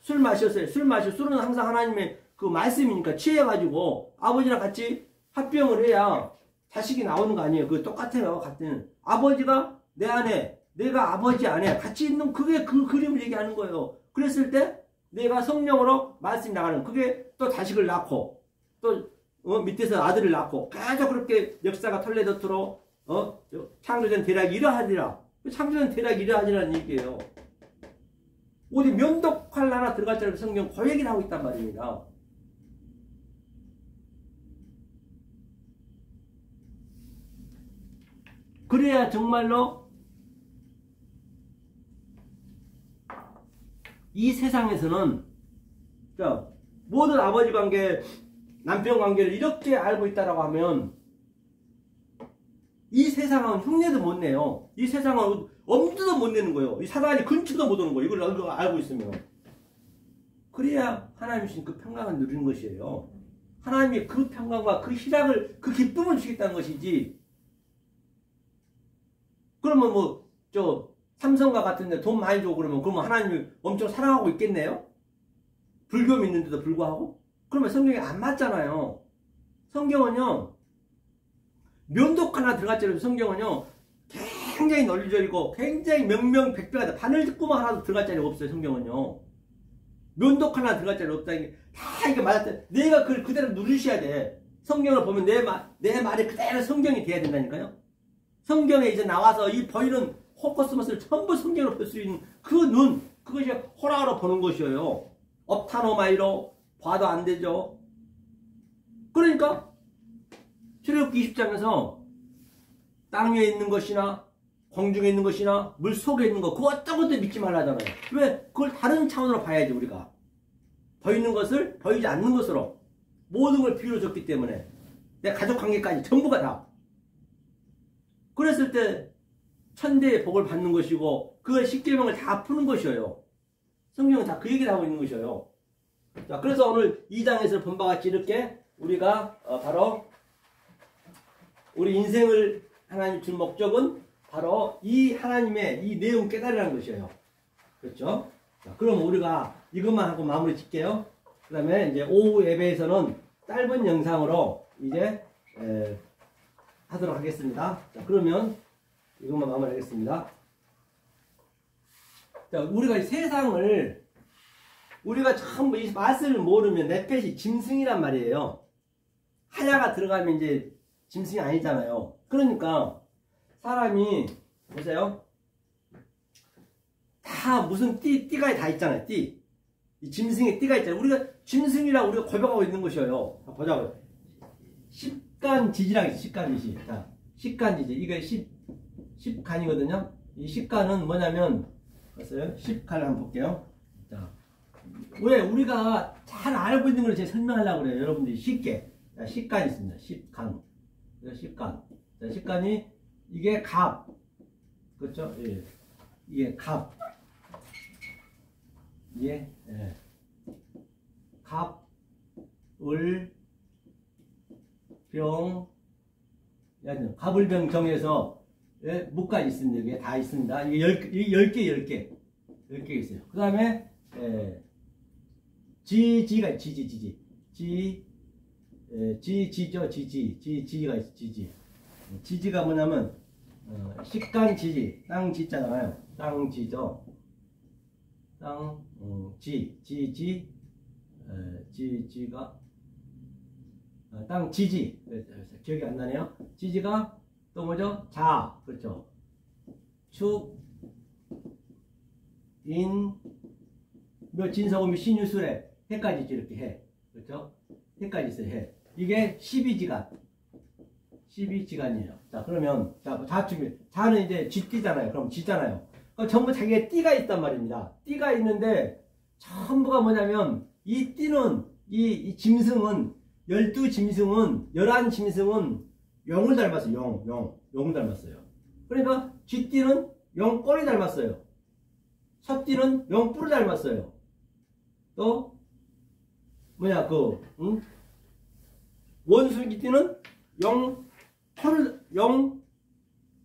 술 마셨어요. 술은 항상 하나님의 그 말씀이니까 취해가지고 아버지랑 같이 합병을 해야 자식이 나오는 거 아니에요. 그거 똑같아요. 같은 아버지가 내 안에 내가 아버지 안에 같이 있는 그게 그 그림을 얘기하는 거예요. 그랬을 때 내가 성령으로 말씀이 나가는 그게 또 자식을 낳고 또 밑에서 아들을 낳고 계속 그렇게 역사가 털레더트로 창조된 대략이 이러하리라. 창조된 대략이 이러하리라는 얘기예요. 어디 면도칼 하나 들어갈 줄 알고 성경 그 얘기를 하고 있단 말입니다. 그래야 정말로 이 세상에서는 모든 아버지 관계, 남편 관계를 이렇게 알고 있다라고 하면 이 세상은 흉내도 못 내요. 이 세상은 엄두도 못 내는 거예요. 이 사단이 근처도 못 오는 거예요. 이걸 알고 있으면. 그래야 하나님 주신 그 평강을 누리는 것이에요. 하나님이 그 평강과 그 희락을, 그 기쁨을 주겠다는 것이지. 그러면 삼성과 같은데 돈 많이 주고 그러면 하나님이 엄청 사랑하고 있겠네요? 불교 믿는데도 불구하고? 그러면 성경에 안 맞잖아요. 성경은요, 면독 하나 들어갔잖아요. 성경은요, 굉장히 널리저리고 굉장히 명명백백하다. 바늘구멍 하나도 들어갈 자리가 없어요. 성경은요. 면독 하나 들어갈 자리가 없다. 다 이게 맞았다. 내가 그걸 그대로 누리셔야 돼. 성경을 보면 내 말이 그대로 성경이 돼야 된다니까요. 성경에 이제 나와서 이 보이는 코코스모스를 전부 성경으로 볼 수 있는 그 눈, 그것이 호락으로 보는 것이에요. 업타노마이로 봐도 안 되죠. 그러니까 출애굽기 20장에서 땅 위에 있는 것이나 공중에 있는 것이나 물 속에 있는 것, 그 어떤 것도 믿지 말라잖아요. 왜? 그걸 다른 차원으로 봐야지 우리가. 보이는 것을 보이지 않는 것으로 모든 걸 비유로 줬기 때문에 내 가족 관계까지 전부가 다. 그랬을 때 천대의 복을 받는 것이고 그 십계명을 다 푸는 것이에요. 성경은 다 그 얘기를 하고 있는 것이에요. 자, 그래서 오늘 2장에서 본 바와 같이 이렇게 우리가 바로 우리 인생을 하나님 준 목적은 바로 이 하나님의 이 내용 깨달으라는 것이에요. 그렇죠? 자, 그럼 우리가 이것만 하고 마무리 짓게요. 그 다음에 이제 오후 예배에서는 짧은 영상으로 이제 하도록 하겠습니다. 자, 그러면 이것만 마무리하겠습니다. 자, 우리가 이 세상을 우리가 전부 이 맛을 모르면 넷펫이 짐승이란 말이에요. 하야가 들어가면 이제 짐승이 아니잖아요. 그러니까 사람이 보세요. 다 무슨 띠가 다 있잖아요. 띠. 이 짐승의 띠가 있잖아요. 우리가 짐승이라고 우리가 고백하고 있는 것이에요. 보자고요. 십간지지랑 있어요. 십간지지. 자, 십간지지. 이게 십간이거든요. 이 십간은 뭐냐면, 봤어요? 십간을 한번 볼게요. 자, 왜 우리가 잘 알고 있는 걸 제가 설명하려고 그래요. 여러분들이 쉽게. 자, 십간이 있습니다. 십간. 십간. 자, 십간이 이게 갑. 그렇죠? 예. 이게 갑. 예. 예. 갑, 을, 병, 갑을병 정에서 예, 무까지 있습니다. 이게 다 있습니다. 이게 10개 있어요. 그 다음에 지지가 있어요. 지지죠. 지지가 있어요. 지지가 뭐냐면 식간지지, 땅 지잖아요. 땅 지죠. 땅 지지가 땅 지지. 기억이 안 나네요. 지지가 또 뭐죠? 자. 그렇죠. 축, 인, 몇 진서음이 신유술에 해까지 있죠. 이렇게 해. 그렇죠? 해까지 있어요. 해. 이게 12지간. 12지간이에요. 자, 그러면, 자, 자는 이제 쥐띠잖아요. 그럼 쥐잖아요. 그럼 전부 자기의 띠가 있단 말입니다. 띠가 있는데, 전부가 뭐냐면, 이 띠는, 이 짐승은, 12짐승은, 11짐승은 용을 닮았어요. 용을 닮았어요. 그러니까, 쥐띠는 용 꼬리 닮았어요. 섭띠는 용 뿔을 닮았어요. 또, 원숭이띠는 용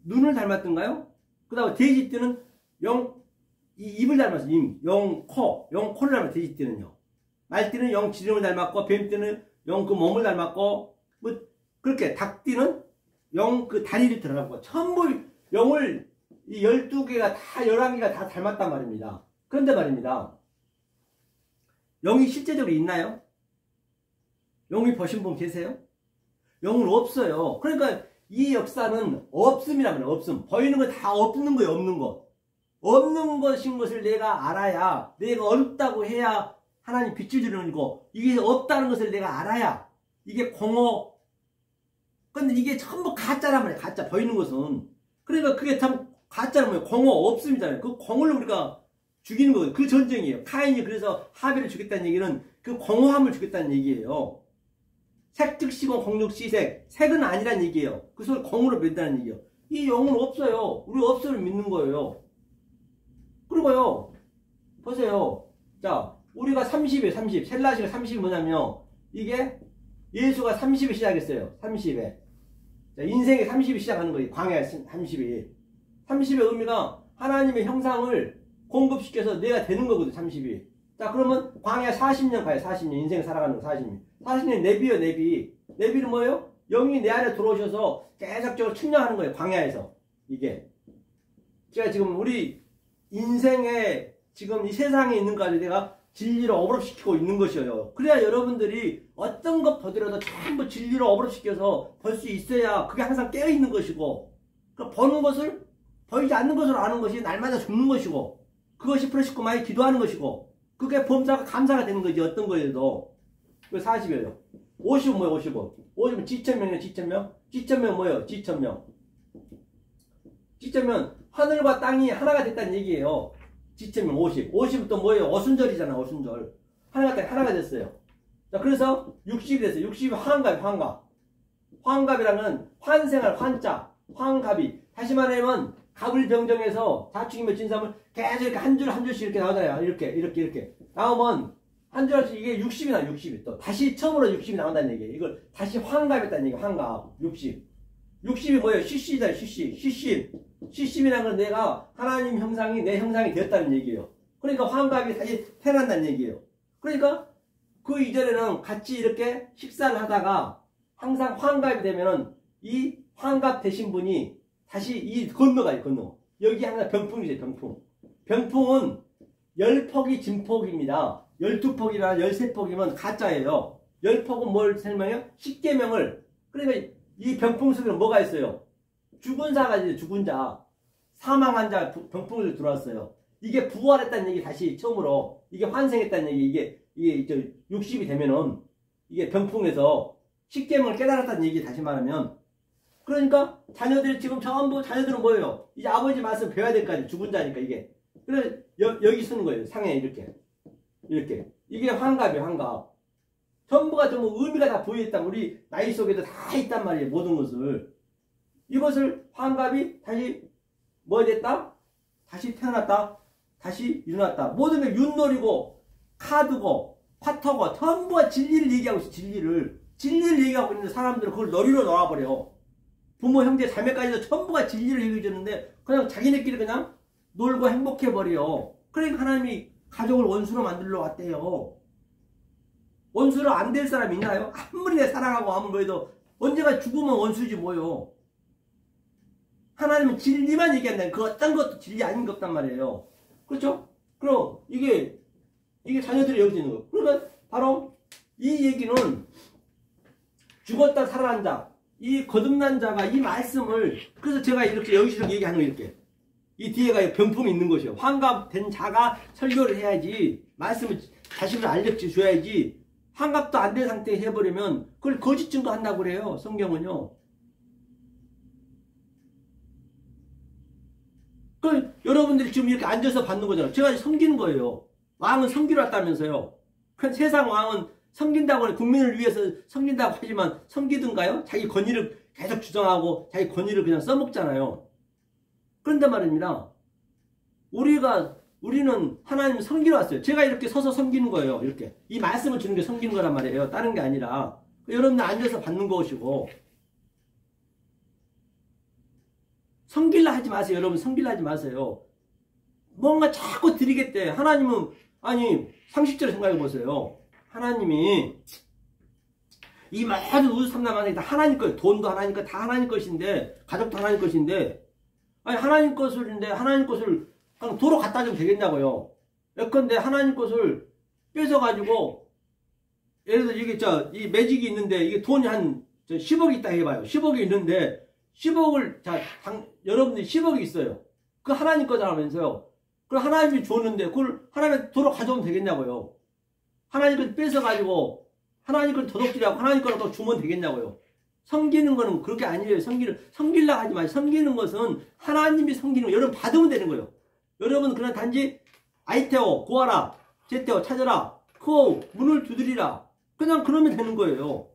눈을 닮았던가요? 그 다음에 돼지띠는 입을 닮았어요. 용 코를 닮았어요. 돼지띠는요. 말띠는 용 지름을 닮았고, 뱀띠는 용 그 몸을 닮았고, 뭐, 그렇게, 닭띠는 용 그 다리를 들어갔고, 전부 용을 이 12개가 다, 11개가 다 닮았단 말입니다. 그런데 말입니다. 용이 실제적으로 있나요? 용이 보신 분 계세요? 용은 없어요. 그러니까 이 역사는 없음이란 말이에요. 없음. 보이는 거 다 없는 거예요. 없는 것. 없는 것인 것을 내가 알아야, 내가 없다고 해야 하나님 빛을 주는 거고, 이게 없다는 것을 내가 알아야 이게 공허. 근데 이게 전부 가짜란 말이에요. 가짜. 보이는 것은. 그러니까 그게 참 가짜란 말이에요. 공허 없음이잖아요. 그 공허를 우리가 죽이는 거예요. 그 전쟁이에요. 카인이 그래서 하벨을 죽였다는 얘기는 그 공허함을 죽였다는 얘기예요. 색즉시고 공즉시색. 색은 아니란 얘기예요. 그것을 공으로 믿다는 얘기예요. 이 영은 없어요. 우리 없음을 믿는 거예요. 그리고요, 보세요. 자, 우리가 30이에요. 30. 셀라시가 30이 뭐냐면, 이게 예수가 30에 시작했어요. 30에. 자, 인생에 30이 시작하는 거예요. 광야 30이. 30의 의미가 하나님의 형상을 공급시켜서 내가 되는 거거든. 30이. 자, 그러면 광야 40년 가요. 40년. 인생 살아가는 거 40년. 40년 내비요. 내비. 내비는 뭐예요? 영이 내 안에 들어오셔서 계속적으로 충전하는 거예요. 광야에서. 이게. 제가 지금 우리 인생에 지금 이 세상에 있는 거 가지고 내가 진리를 어브럽시키고 있는 것이에요. 그래야 여러분들이 어떤 것 보더라도 전부 진리를 어브럽시켜서 볼 수 있어야 그게 항상 깨어있는 것이고, 그 보는 것을 보이지 않는 것으로 아는 것이 날마다 죽는 것이고, 그것이 프레시코 많이 기도하는 것이고, 그게 범사가 감사가 되는 거지. 어떤 거에도. 그 40이에요. 50은 뭐예요? 50은. 50은 지천명이에요. 지천명. 지천명 뭐예요? 지천명. 지천명 하늘과 땅이 하나가 됐다는 얘기예요. 지천명 50. 50은 또 뭐예요? 오순절이잖아. 오순절. 하나가 딱 하나가 됐어요. 자, 그래서 60이 됐어요. 60이 환갑이 환갑. 환갑이라는 환생할 환자. 환갑이. 다시 말하면 갑을 병정해서 자축이며 진삼을 계속 이렇게 한 줄 한 줄씩 이렇게 나오잖아요. 이렇게. 나오면 한 줄 한 줄 이게 60이 나와요. 60이 또. 다시 처음으로 60이 나온다는 얘기예요. 이걸 다시 환갑했다는 얘기예요. 환갑. 60. 60이 뭐예요? 시시다. 시시. 시심이라는 건 내가 하나님 형상이 내 형상이 되었다는 얘기예요. 그러니까 환갑이 다시 태어난다는 얘기예요. 그러니까 그 이전에는 같이 이렇게 식사를 하다가 항상 환갑이 되면은 이 환갑 되신 분이 다시 이 건너가요. 건너. 여기 항상 병풍이죠. 병풍. 병풍은 10폭이 진폭입니다. 12폭이나 13폭이면 가짜예요. 10폭은 뭘 설명해요? 십계명을. 그러니까 이 병풍 속에는 뭐가 있어요? 죽은 자가 이제 죽은 자, 사망한 자 병풍으로 들어왔어요. 이게 부활했다는 얘기 다시 처음으로 이게 환생했다는 얘기 이게 60이 되면은 이게 병풍에서 십계명을 깨달았다는 얘기 다시 말하면 그러니까 자녀들이 지금 전부 자녀들은 뭐예요? 이제 아버지 말씀 배워야 될 거 아니에요. 죽은 자니까 이게. 그래 여기 쓰는 거예요. 상에 이렇게 이게 환갑이에요. 환갑. 전부가 전부 의미가 다 보여있다. 우리 나이 속에도 다 있단 말이에요. 모든 것을. 이것을 환갑이 다시 뭐 됐다? 다시 태어났다. 다시 일어났다. 모든 게 윷놀이고 카드고 쿼터고 전부가 진리를 얘기하고 있어. 진리를 얘기하고 있는데 사람들은 그걸 놀이로 놀아버려. 부모 형제 자매까지도 전부가 진리를 얘기해 주는데 그냥 자기네끼리 그냥 놀고 행복해버려. 그러니까 하나님이 가족을 원수로 만들러 왔대요. 원수로 안 될 사람 있나요? 아무리 내 사랑하고 아무리 해도 언제가 죽으면 원수지 뭐요. 하나님은 진리만 얘기한다는 그 어떤 것도 진리 아닌 것 같단 말이에요. 그렇죠? 그럼 이게 자녀들이 여기 있는 거예요. 그러니까 바로 이 얘기는 죽었다 살아난 자, 이 거듭난 자가 이 말씀을 그래서 제가 이렇게 여기서 얘기하는 거 이렇게 이 뒤에가 병풍이 있는 것이요. 환갑된 자가 설교를 해야지 말씀을 자식을 알려줘야지 환갑도 안 된 상태에 해버리면 그걸 거짓 증거한다고 그래요. 성경은요. 그 여러분들이 지금 이렇게 앉아서 받는 거잖아요. 제가 섬기는 거예요. 왕은 섬기러 왔다면서요. 그 세상 왕은 섬긴다고 하는 국민을 위해서 섬긴다고 하지만 섬기든가요? 자기 권위를 계속 주장하고 자기 권위를 그냥 써먹잖아요. 그런데 말입니다. 우리는 하나님을 섬기러 왔어요. 제가 이렇게 서서 섬기는 거예요. 이렇게. 이 말씀을 주는 게 섬기는 거란 말이에요. 다른 게 아니라. 여러분들 앉아서 받는 것이고. 섬길라 하지 마세요. 여러분 섬길라 하지 마세요. 뭔가 자꾸 드리겠대. 하나님은 아니 상식적으로 생각해 보세요. 하나님이 이 모든 우주삼라만이 다 하나님 것, 돈도 하나님 것, 다 하나님 것인데, 가족도 하나님 것인데, 아니 하나님 것인데 하나님 것을 그냥 도로 갖다 주면 되겠냐고요. 예컨대 하나님 것을 뺏어가지고 예를 들어 이게 이 매직이 있는데 이게 돈이 한 10억이 있다 해봐요. 10억이 있는데 10억을 여러분들이 10억이 있어요. 그 하나님 거잖아면서요. 그걸 하나님이 줬는데 그걸 하나님 도로 가져오면 되겠냐고요. 하나님 걸 뺏어가지고 하나님 걸 도둑질하고 하나님 거를 또 주면 되겠냐고요. 섬기는 거는 그렇게 아니에요. 섬기려고 하지 마세요. 섬기는 것은 하나님이 섬기는 거. 여러분 받으면 되는 거예요. 여러분 그냥 단지 아이테오 구하라, 제테오 찾아라, 크오 문을 두드리라. 그냥 그러면 되는 거예요.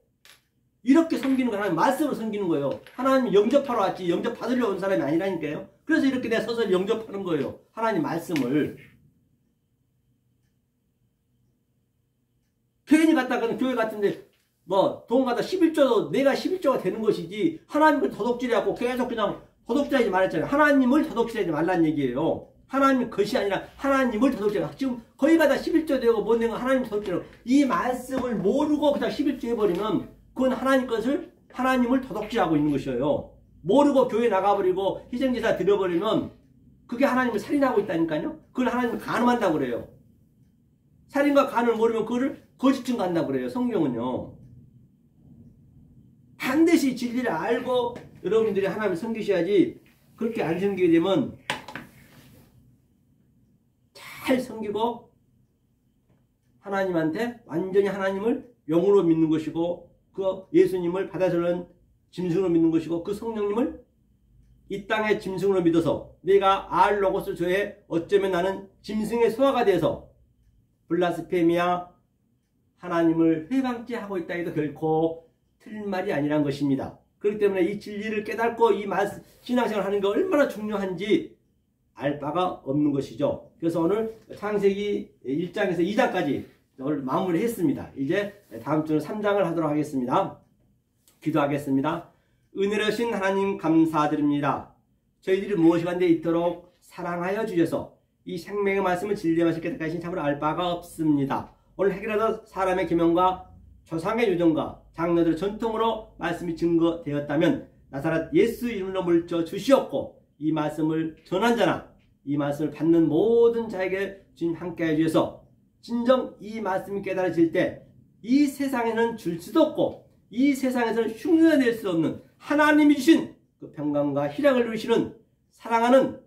이렇게 섬기는 거 하나님 말씀으로 섬기는 거예요. 하나님이 영접하러 왔지 영접받으려고 온 사람이 아니라니까요. 그래서 이렇게 내가 서서 영접하는 거예요. 하나님 말씀을. 괜히 갔다가는 교회 같은데 뭐 돈 갖다 11조도 내가 11조가 되는 것이지 하나님을 도둑질하고 계속 그냥 도둑질하지 말았잖아요. 하나님을 도둑질하지 말란 얘기예요. 하나님 것이 아니라 하나님을 도둑질하고 지금 거기 가다 11조 되고 못 낸 거 하나님 도둑질하고 이 말씀을 모르고 그냥 11조 해버리면 그건 하나님 것을 하나님을 도둑질하고 있는 것이에요. 모르고 교회 나가버리고 희생제사 드려버리면 그게 하나님을 살인하고 있다니까요. 그걸 하나님을 간음한다고 그래요. 살인과 간음을 모르면 그거를 거짓 증거한다고 그래요. 성경은요. 반드시 진리를 알고 여러분들이 하나님을 섬기셔야지. 그렇게 안 섬기게 되면 잘 섬기고 하나님한테 완전히 하나님을 영으로 믿는 것이고 그 예수님을 바다에서는 짐승으로 믿는 것이고 그 성령님을 이 땅의 짐승으로 믿어서 내가 알로고스 저에 어쩌면 나는 짐승의 소화가 돼서 블라스페미아 하나님을 회방치 하고 있다 해도 결코 틀린 말이 아니란 것입니다. 그렇기 때문에 이 진리를 깨닫고 이 신앙생활을 하는 게 얼마나 중요한지 알 바가 없는 것이죠. 그래서 오늘 창세기 1장에서 2장까지 오늘 마무리했습니다. 이제 다음 주는 3장을 하도록 하겠습니다. 기도하겠습니다. 은혜로우신 하나님 감사드립니다. 저희들이 무엇이 간데 있도록 사랑하여 주셔서 이 생명의 말씀을 진리의 말씀을 깨닫게 하신 참으로 알 바가 없습니다. 오늘 해결하던 사람의 계명과 조상의 유전과 장로들의 전통으로 말씀이 증거되었다면 나사렛 예수 이름으로 물려 주시옵고 이 말씀을 전한 자나 이 말씀을 받는 모든 자에게 주님 함께해 주셔서 진정 이 말씀이 깨달아질 때 이 세상에는 줄 수도 없고 이 세상에서는 흉내낼 수 없는 하나님이 주신 그 평강과 희락을 누리시는 사랑하는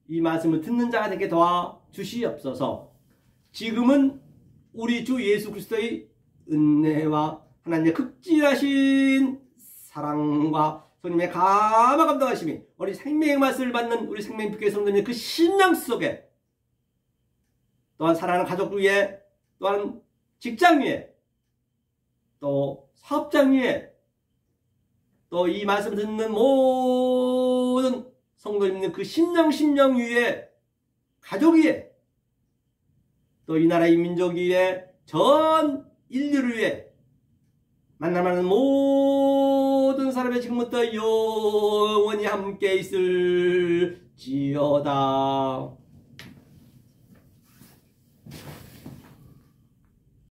이 말씀을 듣는 자가 되게 도와주시옵소서. 지금은 우리 주 예수 그리스도의 은혜와 하나님의 극진하신 사랑과 성령의 감화 감동하심이 우리 생명의 말씀을 받는 우리 생명빛교회 성도님의 그 신앙 속에 또한 사랑하는 가족 위에 또한 직장 위에 또 사업장 위에 또 이 말씀을 듣는 모든 성도님의 그 심령 위에 가족 위에 또 이 나라의 민족 위에 전 인류를 위해 만나는 모든 사람의 지금부터 영원히 함께 있을지어다.